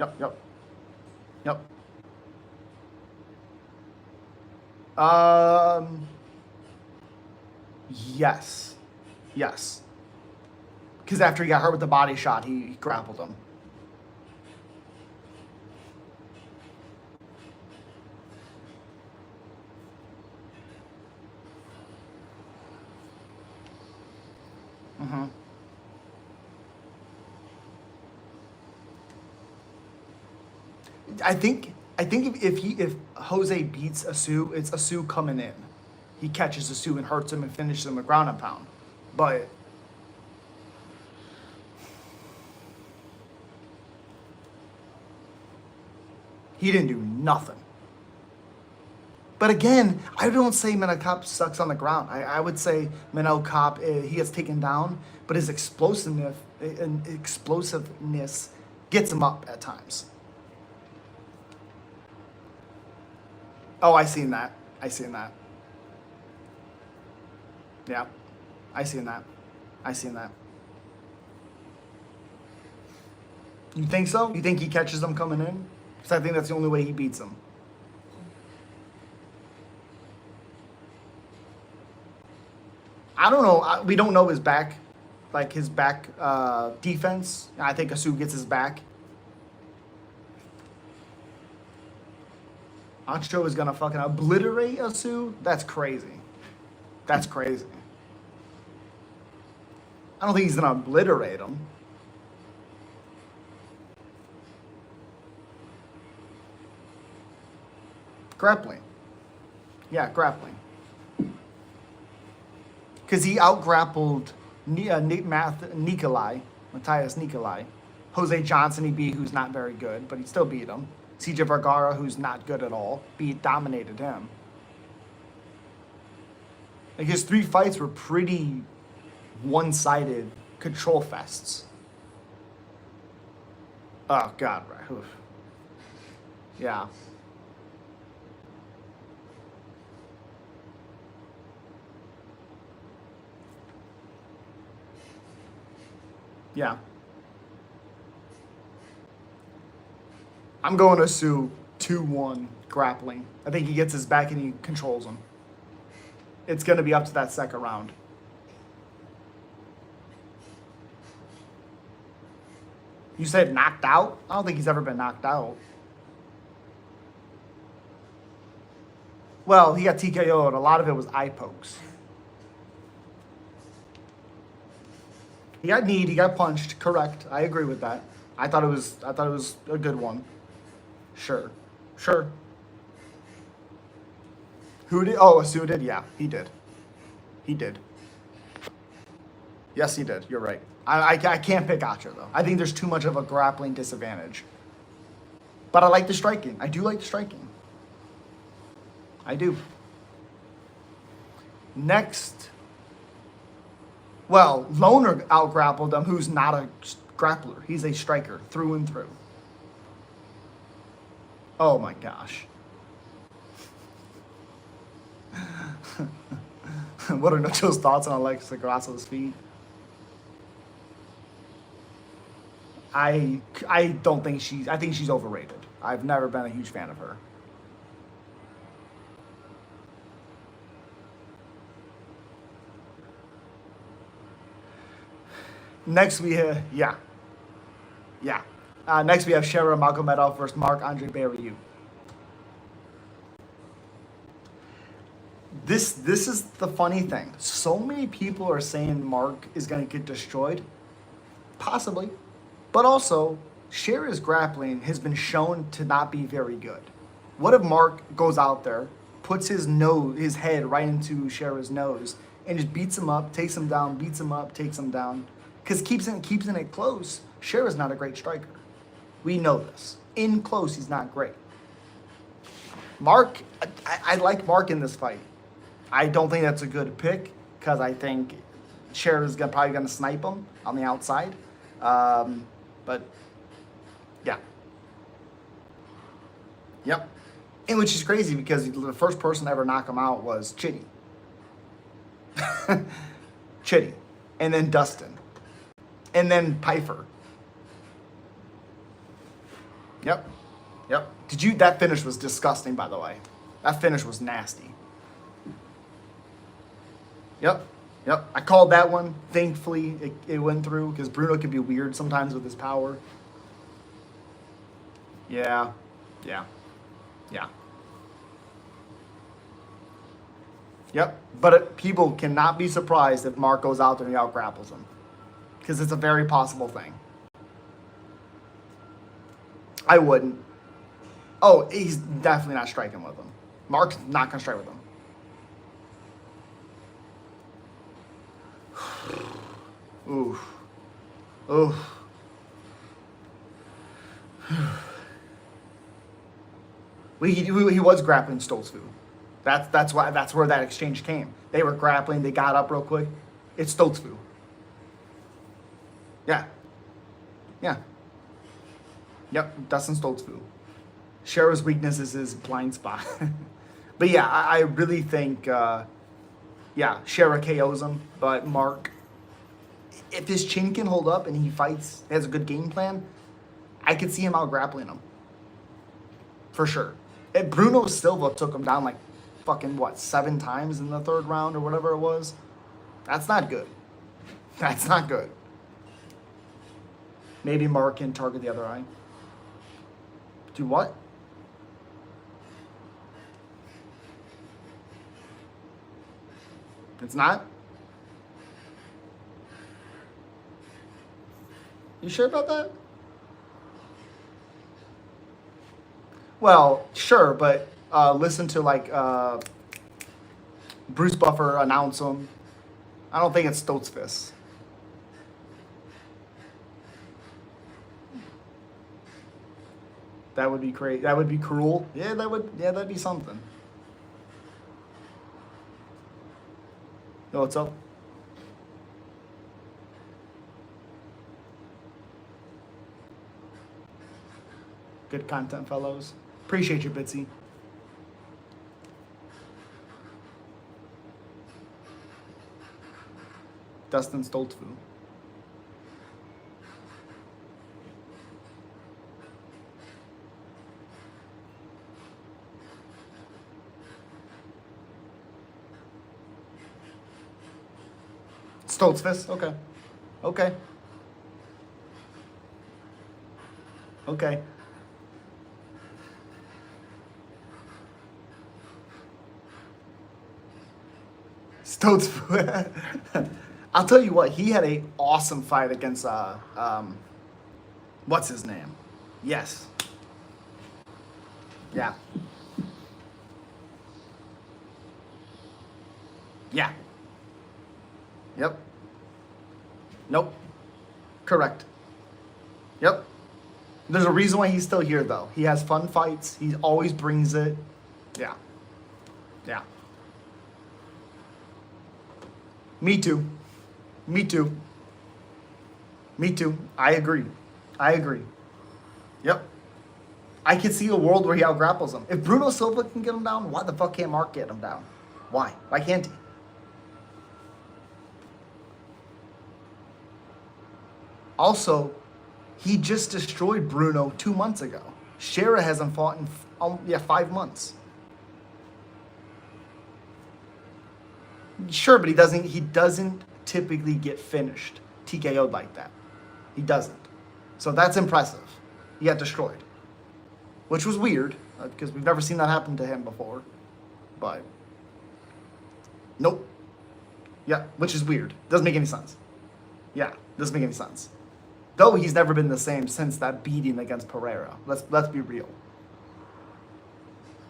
Yes. Yes. Because after he got hurt with the body shot, he grappled him. Mm-hmm. I think if Jose beats Asu, it's Asu coming in. He catches Asu and hurts him and finishes him with ground and pound. But he didn't do nothing. But again, I don't say mmanow sucks on the ground. I would say mmanow, he gets taken down, but his explosiveness gets him up at times. Oh, I seen that. Yeah, I seen that. You think so? You think he catches them coming in? Because I think that's the only way he beats them. I don't know. We don't know his back, like his back defense. I think Asu gets his back. Ancho is gonna fucking obliterate Asu? That's crazy. That's crazy. I don't think he's gonna obliterate him. Grappling. Yeah, grappling. Because he out-grappled Matthias Nikolai. Jose Johnson he beat, who's not very good, but he still beat him. CJ Vergara, who's not good at all, dominated him. Like his 3 fights were pretty one-sided control fests. Oh God, right. Oof. Yeah. Yeah. I'm going to sue 2-1 grappling. I think he gets his back and he controls him. It's going to be up to that second round. You said knocked out? I don't think he's ever been knocked out. Well, he got TKO'd. A lot of it was eye pokes. He got kneed. He got punched. Correct. I agree with that. I thought it was a good one. Sure. Who did? Oh, Asu did? Yeah, he did. He did. Yes, he did. You're right. I can't pick Acho, though. I think there's too much of a grappling disadvantage. But I like the striking. I do like the striking. I do. Next. Well, Loner out-grappled him, who's not a grappler. He's a striker, through and through. Oh my gosh. What are Nacho's thoughts on Alexa Grasso's feet? I don't think I think she's overrated. I've never been a huge fan of her. Next we have, yeah. Next we have Shera Magomedov versus Marc-Andre Barriou. This is the funny thing. So many people are saying Mark is going to get destroyed. Possibly. But also, Shera's grappling has been shown to not be very good. What if Mark goes out there, puts his head right into Shera's nose, and just beats him up, takes him down, beats him up, takes him down? Because keeps it close. Shera's not a great striker. We know this. In close, he's not great. Mark, I like Mark in this fight. I don't think that's a good pick because I think Shera's probably going to snipe him on the outside. But, yeah. Yep. And which is crazy because the first person to ever knock him out was Chitty. Chitty. And then Dustin. And then Pfeiffer. Yep. That finish was disgusting, by the way. That finish was nasty. Yep. I called that one. Thankfully, it went through because Bruno can be weird sometimes with his power. Yeah. Yep. But people cannot be surprised if Mark goes out there and he out-grapples him. Because it's a very possible thing. I wouldn't. Oh, he's definitely not striking with him. Mark's not going to strike with him. Oof. Well, he was grappling Stoltzfus. That's where that exchange came. They were grappling. They got up real quick. It's Stoltzfus. Yeah. Yep, Dustin Stoltzfus. Shera's weakness is his blind spot. But yeah, I really think, Shera KOs him. But Mark, if his chin can hold up and he fights, has a good game plan, I could see him out grappling him. For sure. And Bruno Silva took him down 7 times in the third round or whatever it was. That's not good. Maybe Mark can target the other eye. Do what? It's not? You sure about that? Well, sure, but listen to like Bruce Buffer announce him. I don't think it's Stotzfist. That would be crazy. That would be cruel. Yeah, that would. Yeah, that'd be something. Yo, what's up? Good content, fellows. Appreciate you, Bitsy. Dustin Stoltzfu. Stoltzfist. Okay. Okay. Okay. Stoltzfu. I'll tell you what. He had a awesome fight against what's his name? Yes. Yeah. Yeah. Yep. Nope. Correct. Yep. There's a reason why he's still here, though. He has fun fights. He always brings it. Yeah. Yeah. Me too. Me too. Me too. I agree. I agree. Yep. I could see a world where he outgrapples him. If Bruno Silva can get him down, why the fuck can't Mark get him down? Why? Why can't he? Also, he just destroyed Bruno 2 months ago. Shera hasn't fought in 5 months. Sure, but he doesn't typically get finished TKO'd like that. He doesn't. So that's impressive. He got destroyed. Which was weird, because we've never seen that happen to him before. But nope. Yeah, which is weird. Doesn't make any sense. Yeah, doesn't make any sense. Though he's never been the same since that beating against Pereira. Let's be real.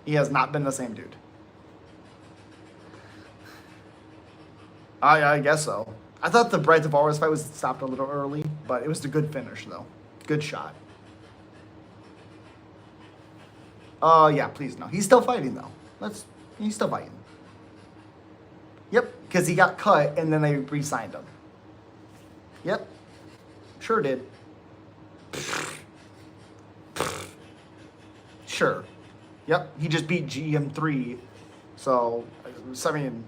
He has not been the same dude. I guess so. I thought the Bright Tavares fight was stopped a little early, but it was a good finish though. Good shot. Yeah, please no. He's still fighting though. He's still fighting. Yep, because he got cut and then they re-signed him. Yep. Sure did. Sure. Yep, he just beat GM3. So, I mean,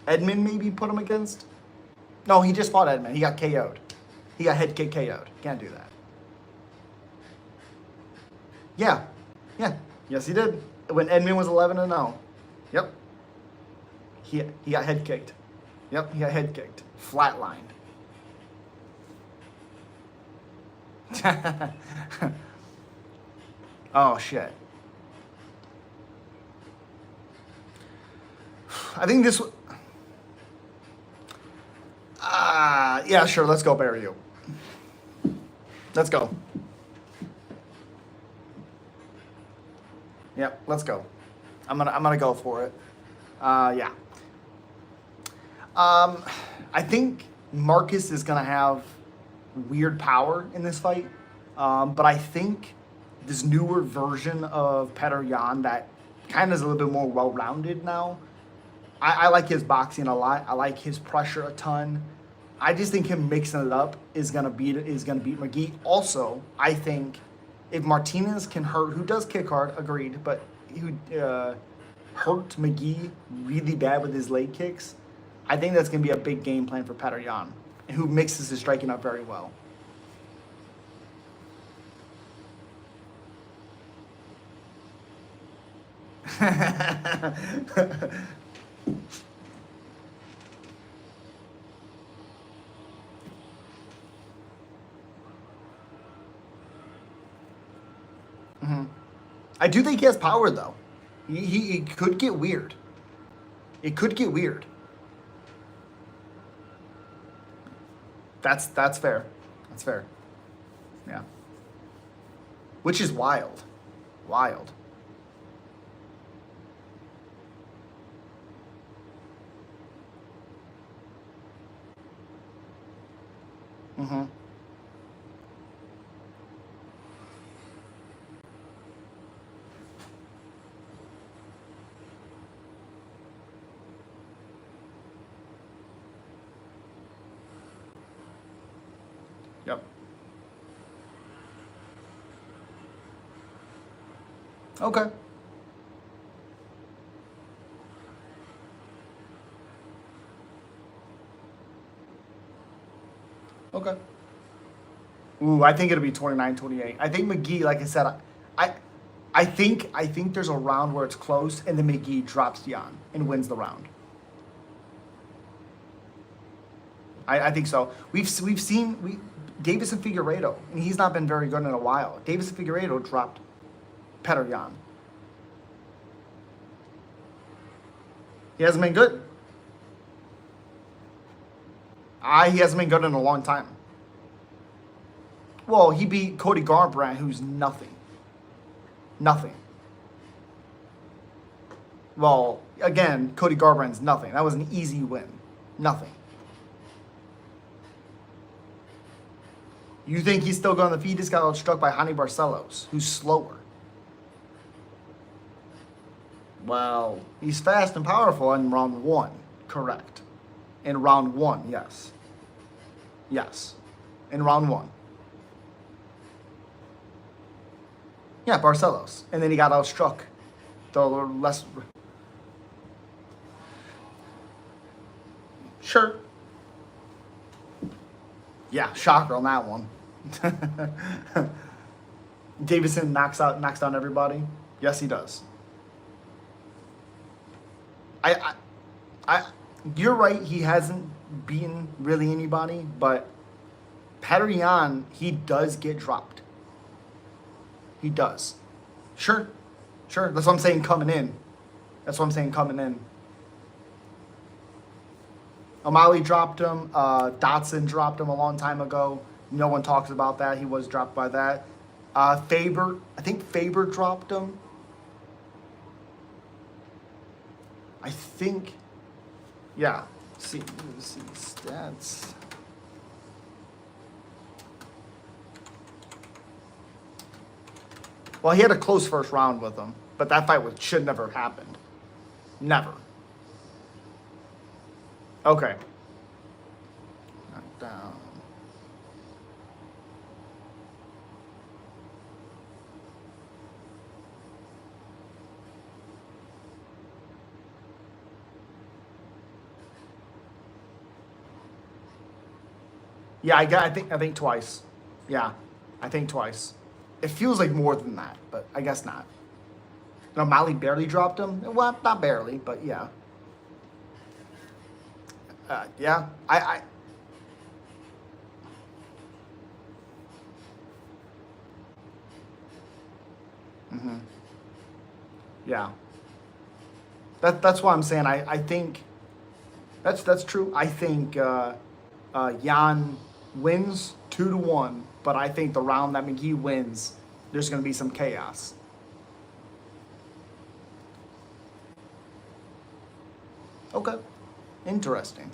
Edmund maybe put him against? No, he just fought Edmund. He got KO'd. He got head kick KO'd. Can't do that. Yeah. Yeah. Yes, he did. When Edmund was 11-0. Yep. He got head kicked. Yep, he got head kicked. Flatlined. Oh shit. I think this. Yeah, sure. Let's go, Barry. You. Let's go. Yep. Let's go. I'm gonna go for it. Yeah. I think Marcus is gonna have weird power in this fight, but I think this newer version of Petr Yan that kind of is a little bit more well-rounded now. I like his boxing a lot. I like his pressure a ton. I just think him mixing it up is gonna beat McGee. Also, I think if Martinez can hurt, who does kick hard, agreed, but who hurt McGee really bad with his leg kicks, I think that's gonna be a big game plan for Petr Yan, who mixes his striking up very well. I do think he has power, though. He could get weird. It could get weird. That's fair. That's fair. Yeah. Which is wild. Wild. Mm-hmm. Yep. Okay. Okay. Ooh, I think it'll be 29-28. I think McGee, like I said, I I think there's a round where it's close and then McGee drops Jan and wins the round. I think so. We've seen Davis and Figueiredo, and he's not been very good in a while. Davis and Figueiredo dropped Petr Jan. He hasn't been good. He hasn't been good in a long time. Well, he beat Cody Garbrandt, who's nothing. Nothing. Well, again, Cody Garbrandt's nothing. That was an easy win. Nothing. You think he's still going to the feed? He just got outstruck by Hani Barcelos, who's slower. Well, he's fast and powerful in round one. Correct. In round one, yes. Yes. In round one. Yeah, Barcelos. And then he got outstruck. The less. Sure. Yeah, shocker on that one. Davison knocks down everybody. Yes, he does. I you're right. He hasn't beaten really anybody, but Petr Yan, he does get dropped. He does. Sure. That's what I'm saying coming in. O'Malley dropped him. Dotson dropped him a long time ago. No one talks about that. He was dropped by that. Faber, I think Faber dropped him. I think, yeah. Let's see stats. Well, he had a close first round with him, but that fight should never have happened. Never. Okay. Knocked down. Yeah, I think twice. Yeah, I think twice. It feels like more than that, but I guess not. No, Mali barely dropped him. Well, not barely, but yeah. Yeah, I. Mm-hmm. Yeah. That's why I'm saying I think that's true. I think Jan wins 2-1, but I think the round that McGee wins, there's going to be some chaos. Okay. Interesting.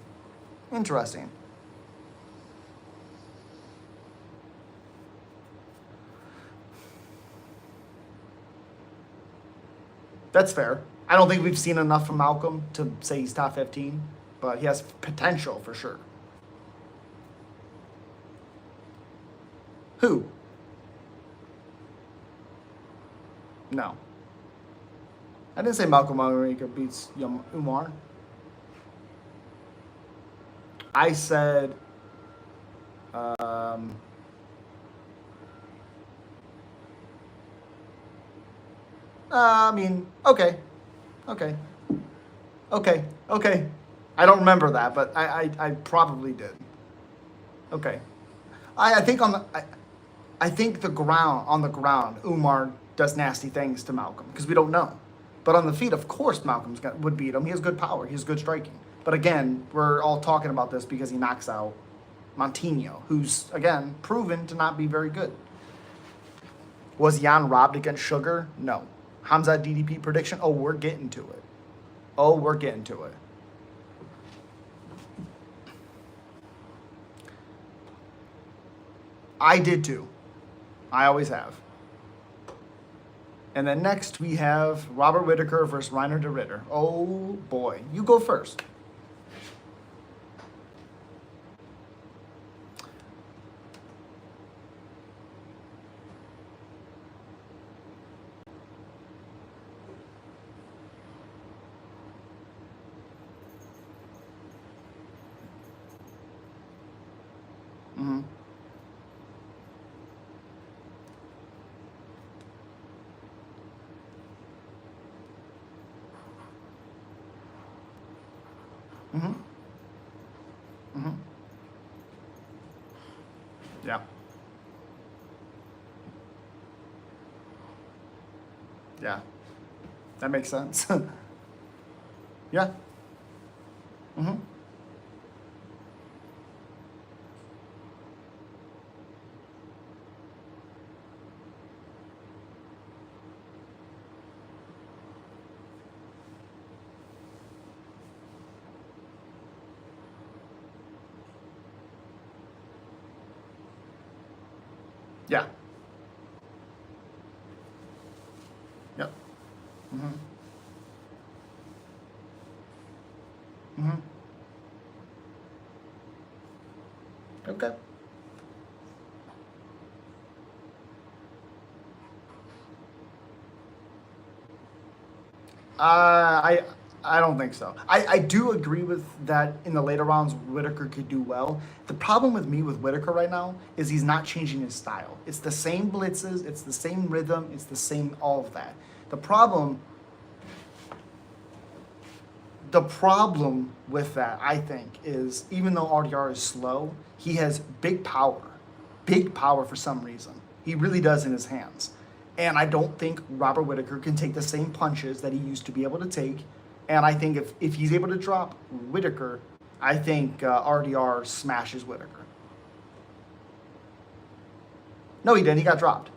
That's fair. I don't think we've seen enough from Malcolm to say he's top 15, but he has potential for sure. Who? No. I didn't say Malcolm Marika beats Umar. I said I mean, okay. I don't remember that, but I probably did. Okay. I think I think on the ground, Umar does nasty things to Malcolm because we don't know. But on the feet, of course, would beat him. He has good power. He has good striking. But again, we're all talking about this because he knocks out Montino, who's, again, proven to not be very good. Was Jan robbed against Sugar? No. Hamzat DDP prediction? Oh, we're getting to it. Oh, we're getting to it. I did too. I always have. And then next we have Robert Whitaker versus Reiner de Ritter. Oh boy. You go first. Mm-hmm. Mm-hmm. Mm-hmm. Yeah. Yeah. That makes sense. Yeah. Mm-hmm. Yeah. Yep. Mm-hmm. Mm-hmm. Okay. I don't think so. I do agree with that in the later rounds Whitaker could do well. The problem with me with Whitaker right now is he's not changing his style. It's the same blitzes, it's the same rhythm, it's the same all of that. The problem with that, I think, is even though RDR is slow, he has big power for some reason. He really does in his hands. And I don't think Robert Whitaker can take the same punches that he used to be able to take. And I think if he's able to drop Whitaker, I think RDR smashes Whitaker. No, he didn't. He got dropped.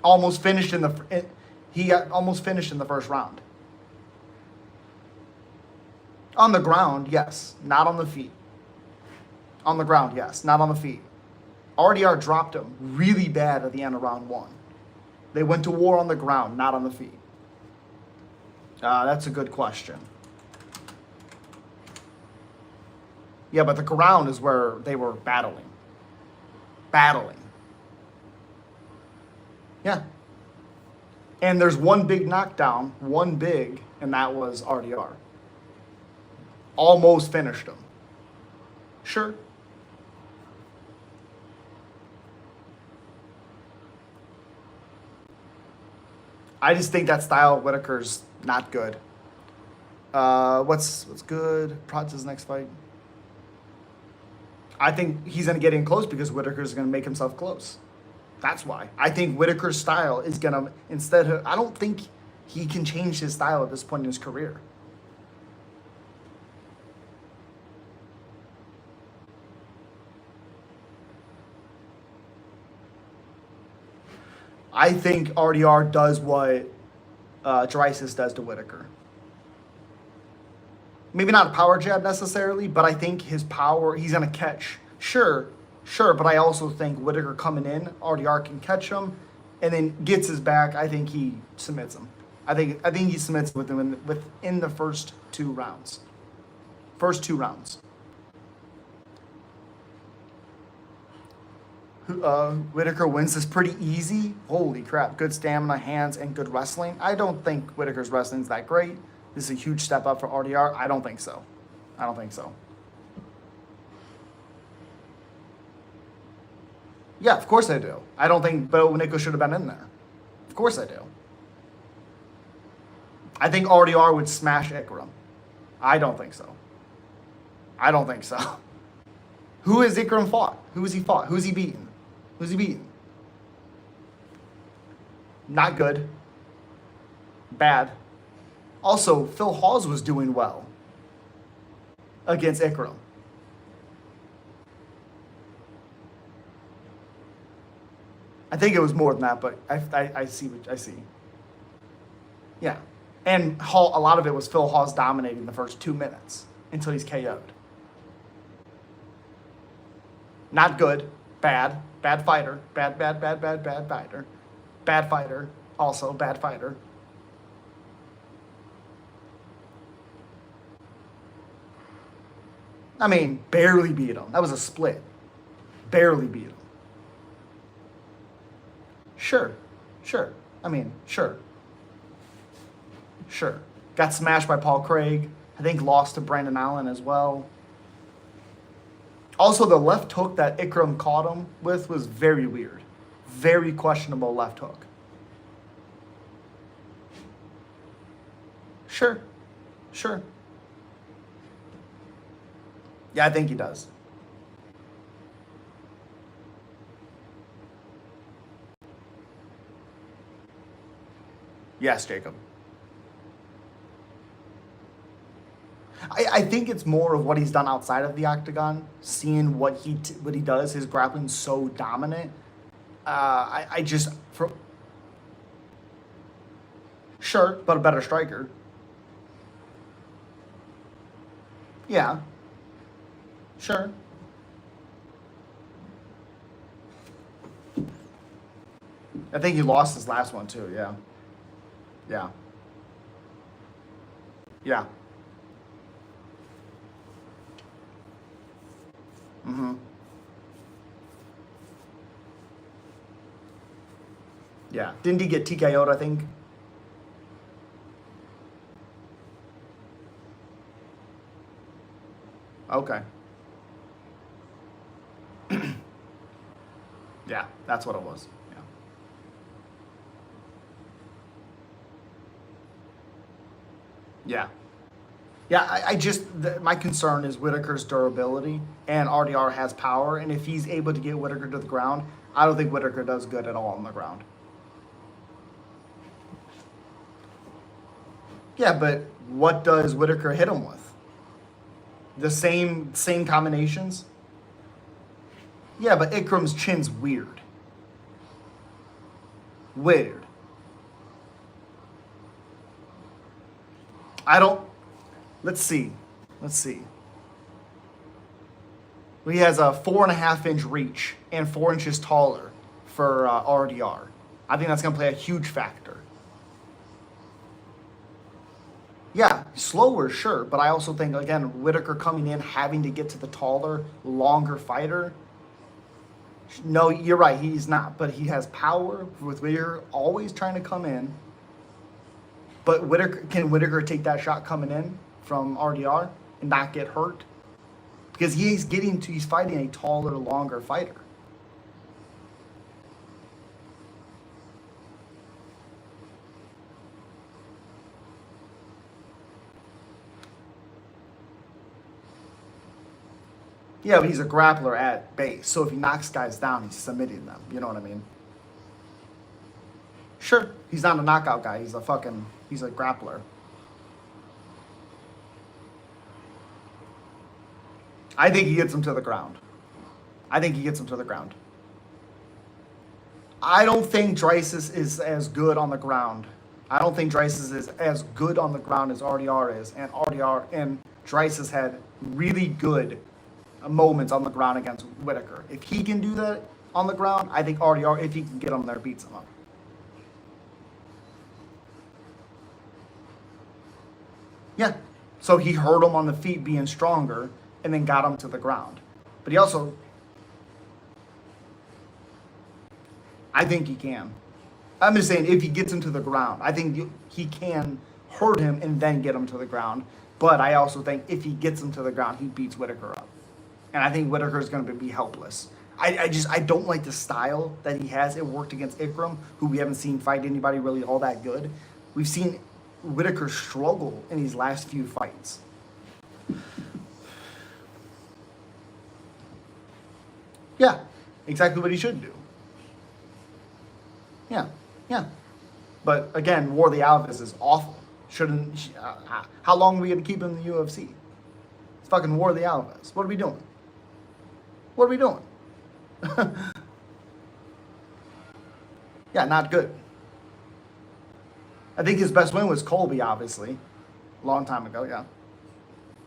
Almost finished in the. He got almost finished in the first round. On the ground, yes, not on the feet. On the ground, yes, not on the feet. RDR dropped him really bad at the end of round one. They went to war on the ground, not on the feet. That's a good question. Yeah, but the ground is where they were battling. Battling. Yeah. And there's one big knockdown, and that was RDR. Almost finished him. Sure. I just think that style of Whitaker's not good. What's good? Prods' next fight. I think he's gonna get in close because Whitaker's gonna make himself close. That's why. I think Whitaker's style is gonna I don't think he can change his style at this point in his career. I think RDR does what Dreisis does to Whitaker. Maybe not a power jab necessarily, but I think his power, he's going to catch. Sure, but I also think Whitaker coming in, RDR can catch him, and then gets his back. I think he submits him. I think he submits within the first two rounds. First two rounds. Whitaker wins this pretty easy. Holy crap. Good stamina, hands, and good wrestling. I don't think Whitaker's wrestling is that great. This is a huge step up for RDR. I don't think so. Yeah, of course I do. I don't think Bo Nico should have been in there. Of course I do. I think RDR would smash Ikram. I don't think so. Who has Ikram fought? Who has he fought? Who's he beaten? Not good. Bad. Also, Phil Hawes was doing well against Ikram. I think it was more than that, but I see what I see. Yeah. And Hall, a lot of it was Phil Hawes dominating the first 2 minutes until he's KO'd. Not good. Bad. Bad fighter. Bad fighter. Bad fighter. Also bad fighter. I mean, barely beat him. That was a split. Barely beat him. Sure. Sure. I mean, sure. Sure. Got smashed by Paul Craig. I think lost to Brandon Allen as well. Also, the left hook that Ikram caught him with was very weird. Very questionable left hook. Sure. Sure. Yeah, I think he does. Yes, Jacob. I think it's more of what he's done outside of the octagon, seeing what he does. His grappling's so dominant. I just sure, but a better striker. Yeah, sure. I think he lost his last one too. Yeah, yeah, yeah. Mm-hmm. Yeah. Didn't he get TKO'd, I think? Okay. Yeah, that's what it was. Yeah. Yeah. Yeah, my concern is Whitaker's durability, and RDR has power, and if he's able to get Whitaker to the ground, I don't think Whitaker does good at all on the ground. Yeah, but what does Whitaker hit him with? The same combinations? Yeah, but Ikram's chin's weird. Weird. I don't. Let's see. Let's see. He has a 4.5 inch reach and 4 inches taller for RDR. I think that's going to play a huge factor. Yeah, slower, sure, but I also think, again, Whitaker coming in, having to get to the taller, longer fighter. No, you're right, he's not, but he has power with Whitaker always trying to come in. But can Whitaker take that shot coming in from RDR and not get hurt? Because he's fighting a taller, longer fighter. Yeah, but he's a grappler at base, so if he knocks guys down, he's submitting them. You know what I mean? Sure, he's not a knockout guy. He's a grappler. I think he gets him to the ground. I don't think Drysis is as good on the ground. I don't think Drysis is as good on the ground as RDR is, and Drysis had really good moments on the ground against Whitaker. If he can do that on the ground, I think RDR, if he can get him there, beats him up. Yeah. So he hurt him on the feet being stronger and then got him to the ground. But he also, I think he can. I'm just saying, if he gets him to the ground, I think he can hurt him and then get him to the ground. But I also think if he gets him to the ground, he beats Whitaker up. And I think Whitaker is going to be helpless. I don't like the style that he has. It worked against Ikram, who we haven't seen fight anybody really all that good. We've seen Whitaker struggle in these last few fights. Yeah, exactly what he should do. Yeah. But again, War the Alves is awful. How long are we going to keep him in the UFC? It's fucking War the Alves. What are we doing? Yeah, not good. I think his best win was Colby, obviously, a long time ago. Yeah.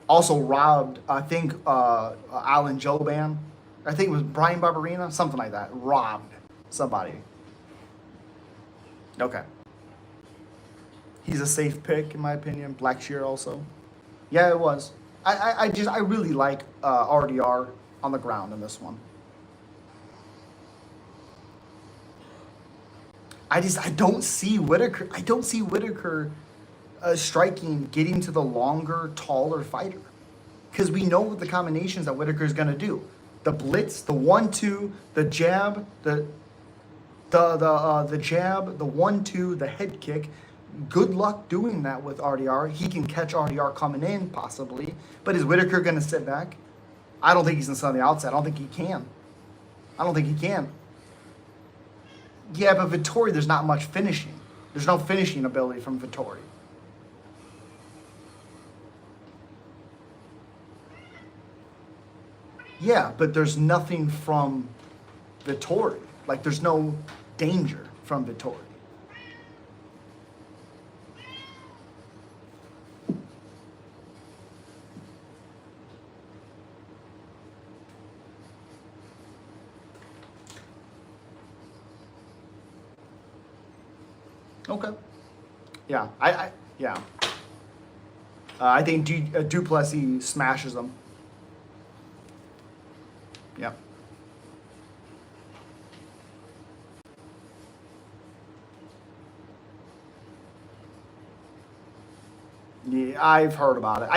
Also robbed, I think, Alan Joban. I think it was Brian Barberina, something like that. Robbed somebody. Okay. He's a safe pick, in my opinion. Blackshear also. Yeah, it was. I really like RDR on the ground in this one. I don't see Whitaker. I don't see Whitaker striking, getting to the longer, taller fighter. Because we know what the combinations that Whitaker is going to do. The blitz, the 1-2, the jab, the jab, the 1-2, the head kick. Good luck doing that with RDR. He can catch RDR coming in, possibly. But is Whitaker going to sit back? I don't think he's going to sit on the outside. I don't think he can. I don't think he can. Yeah, but Vittori, there's not much finishing. There's no finishing ability from Vittori. Yeah, but there's nothing from Vittori. Like, there's no danger from Vittori. Okay. Yeah, yeah. I think Duplessis smashes them. Yep. Yeah, I've heard about it.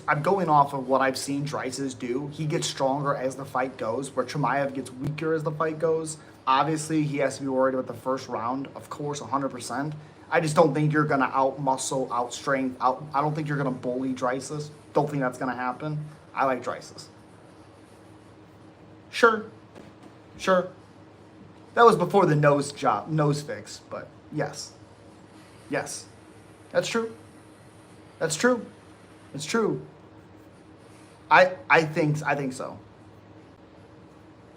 I'm going off of what I've seen Dreises do. He gets stronger as the fight goes, where Chimaev gets weaker as the fight goes. Obviously, he has to be worried about the first round, of course, 100%. I just don't think you're going to out-muscle, out-strength, I don't think you're going to bully Dreises. Don't think that's going to happen. I like Dreises. Sure. That was before the nose fix, but yes. Yes. That's true. It's true. I think so.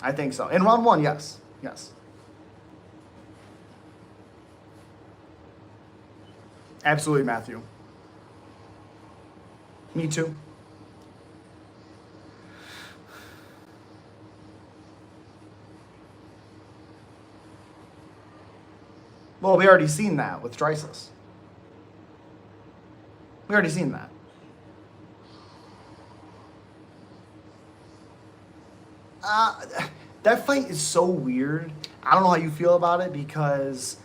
I think so. In round one, yes. Absolutely, Matthew. Me too. Well, we already seen that with Dreises. We already seen that. That fight is so weird. I don't know how you feel about it because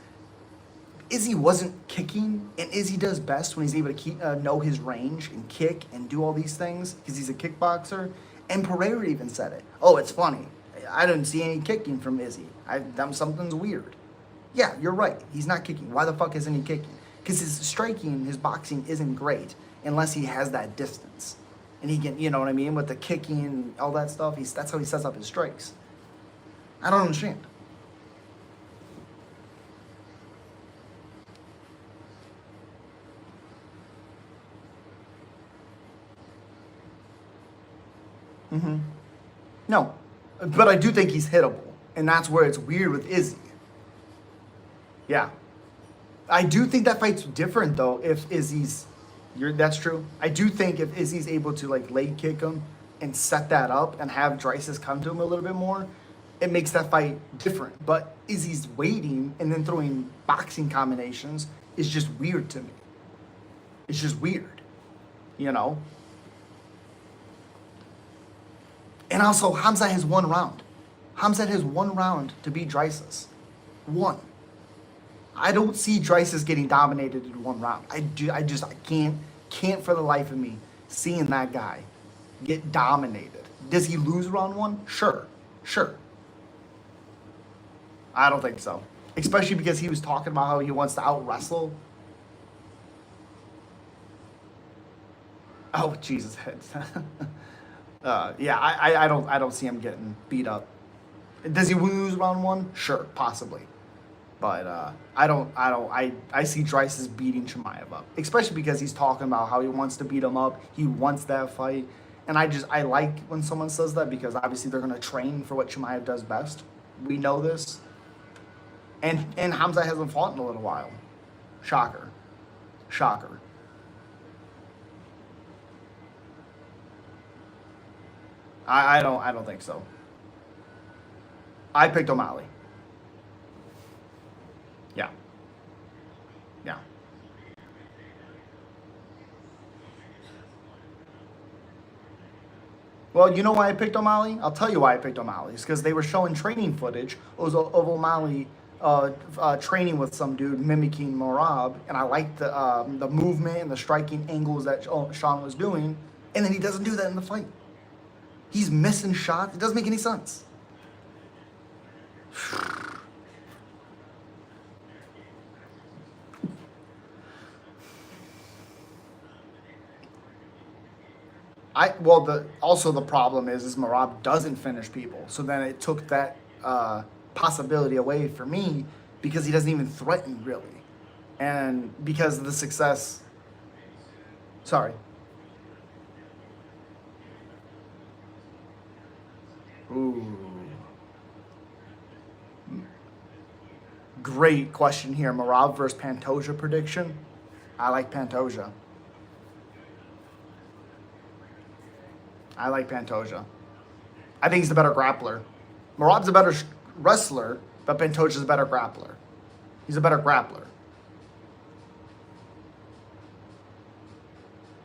Izzy wasn't kicking, and Izzy does best when he's able to know his range and kick and do all these things because he's a kickboxer. And Pereira even said it. Oh, it's funny. I didn't see any kicking from Izzy. Something's weird. Yeah, you're right. He's not kicking. Why the fuck isn't he kicking? Because his striking, his boxing isn't great unless he has that distance. And he can, you know what I mean, with the kicking and all that stuff. That's how he sets up his strikes. I don't understand. No, but I do think he's hittable, and that's where it's weird with Izzy. Yeah, I do think that fight's different though. If that's true. I do think if Izzy's able to like leg kick him and set that up and have Dreises come to him a little bit more, it makes that fight different. But Izzy's waiting and then throwing boxing combinations is just weird to me. It's just weird, you know. And also, Hamzat has one round. Hamzat has one round to beat Dreises. One. I don't see Dreises getting dominated in one round. I can't for the life of me seeing that guy get dominated. Does he lose round one? Sure. I don't think so. Especially because he was talking about how he wants to out-wrestle. Oh, Jesus. Yeah, I don't see him getting beat up. Does he lose round one? Sure, possibly. But I see Dreises beating Chimaev up, especially because he's talking about how he wants to beat him up. He wants that fight, and I like when someone says that because obviously they're gonna train for what Chimaev does best. We know this. And Hamza hasn't fought in a little while. Shocker. Shocker. I don't think so. I picked O'Malley. Yeah. Yeah. Well, you know why I picked O'Malley? I'll tell you why I picked O'Malley. It's because they were showing training footage of O'Malley training with some dude mimicking Morab, and I liked the movement and the striking angles that Sean was doing, and then he doesn't do that in the fight. He's missing shots. It doesn't make any sense. The problem is Marab doesn't finish people, so then it took that possibility away for me because he doesn't even threaten really, and because of the success. Sorry. Ooh. Great question here. Marab versus Pantoja prediction. I like Pantoja. I like Pantoja. I think he's the better grappler. Marab's a better wrestler, but Pantoja's a better grappler. He's a better grappler.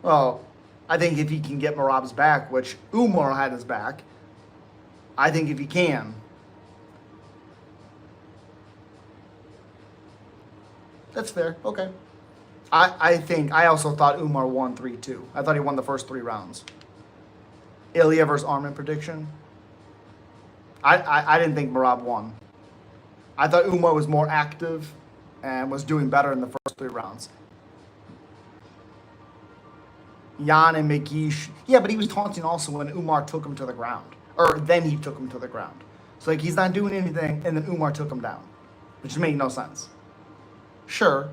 Well, I think if he can get Marab's back, which Umar had his back, I think if he can, that's fair. Okay. I also thought Umar won 3-2. I thought he won the first 3 rounds. Ilya versus Arman prediction. I didn't think Marab won. I thought Umar was more active and was doing better in the first 3 rounds. Jan and McGee, yeah, but he was taunting also when Umar took him to the ground. Or then he took him to the ground. So like he's not doing anything, and then Umar took him down. Which made no sense. Sure.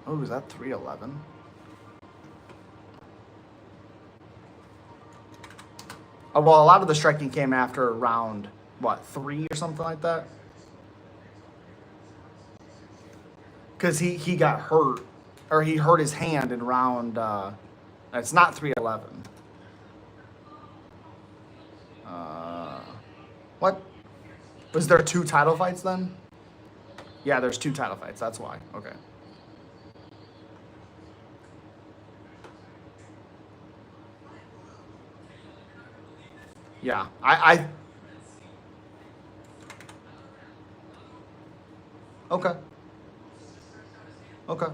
Was that 311? Well, a lot of the striking came after round, 3 or something like that? Because he got hurt, or he hurt his hand in round, it's not 311. What? Was there 2 title fights then? Yeah, there's 2 title fights, that's why. Okay. Yeah, okay. Okay.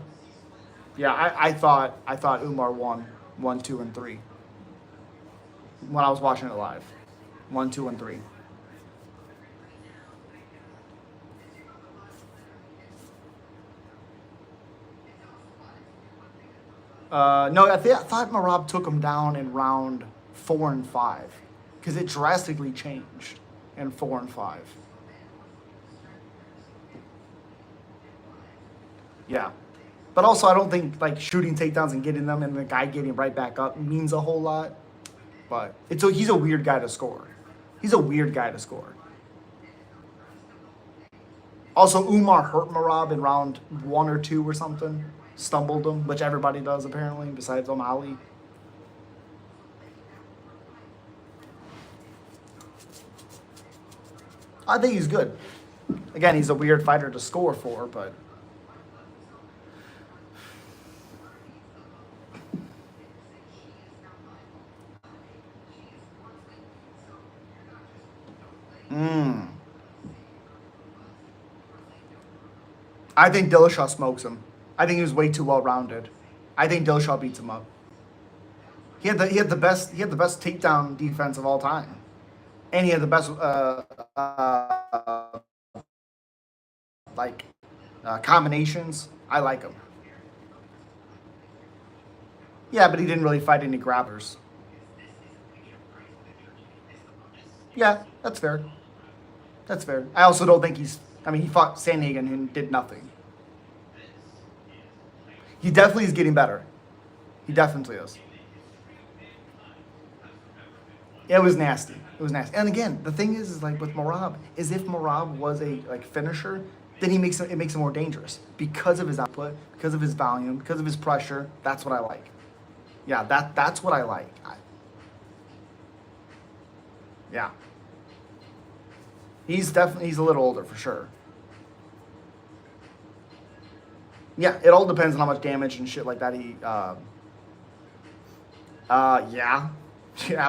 Yeah, I thought Umar won 1, 2, and 3 when I was watching it live. 1, 2, and 3. No, I thought Marab took him down in round 4 and 5 because it drastically changed in 4 and 5. Yeah. But also, I don't think like shooting takedowns and getting them and the guy getting right back up means a whole lot. But he's a weird guy to score. He's a weird guy to score. Also, Umar hurt Marab in round 1 or 2 or something. Stumbled him, which everybody does apparently, besides O'Malley. I think he's good. Again, he's a weird fighter to score for, but... I think Dillashaw smokes him. I think he was way too well rounded. I think Dillashaw beats him up. He had the best takedown defense of all time, and he had the best combinations. I like him. Yeah, but he didn't really fight any grabbers. Yeah, that's fair. That's fair. I also don't think he's... I mean, he fought Sandhagen and did nothing. He definitely is getting better. He definitely is. It was nasty. It was nasty. And again, the thing is like with Marab, is if Marab was a like finisher, then it makes him more dangerous because of his output, because of his volume, because of his pressure. That's what I like. Yeah, that's what I like. Yeah. He's a little older for sure. Yeah, it all depends on how much damage and shit like that he yeah. Yeah,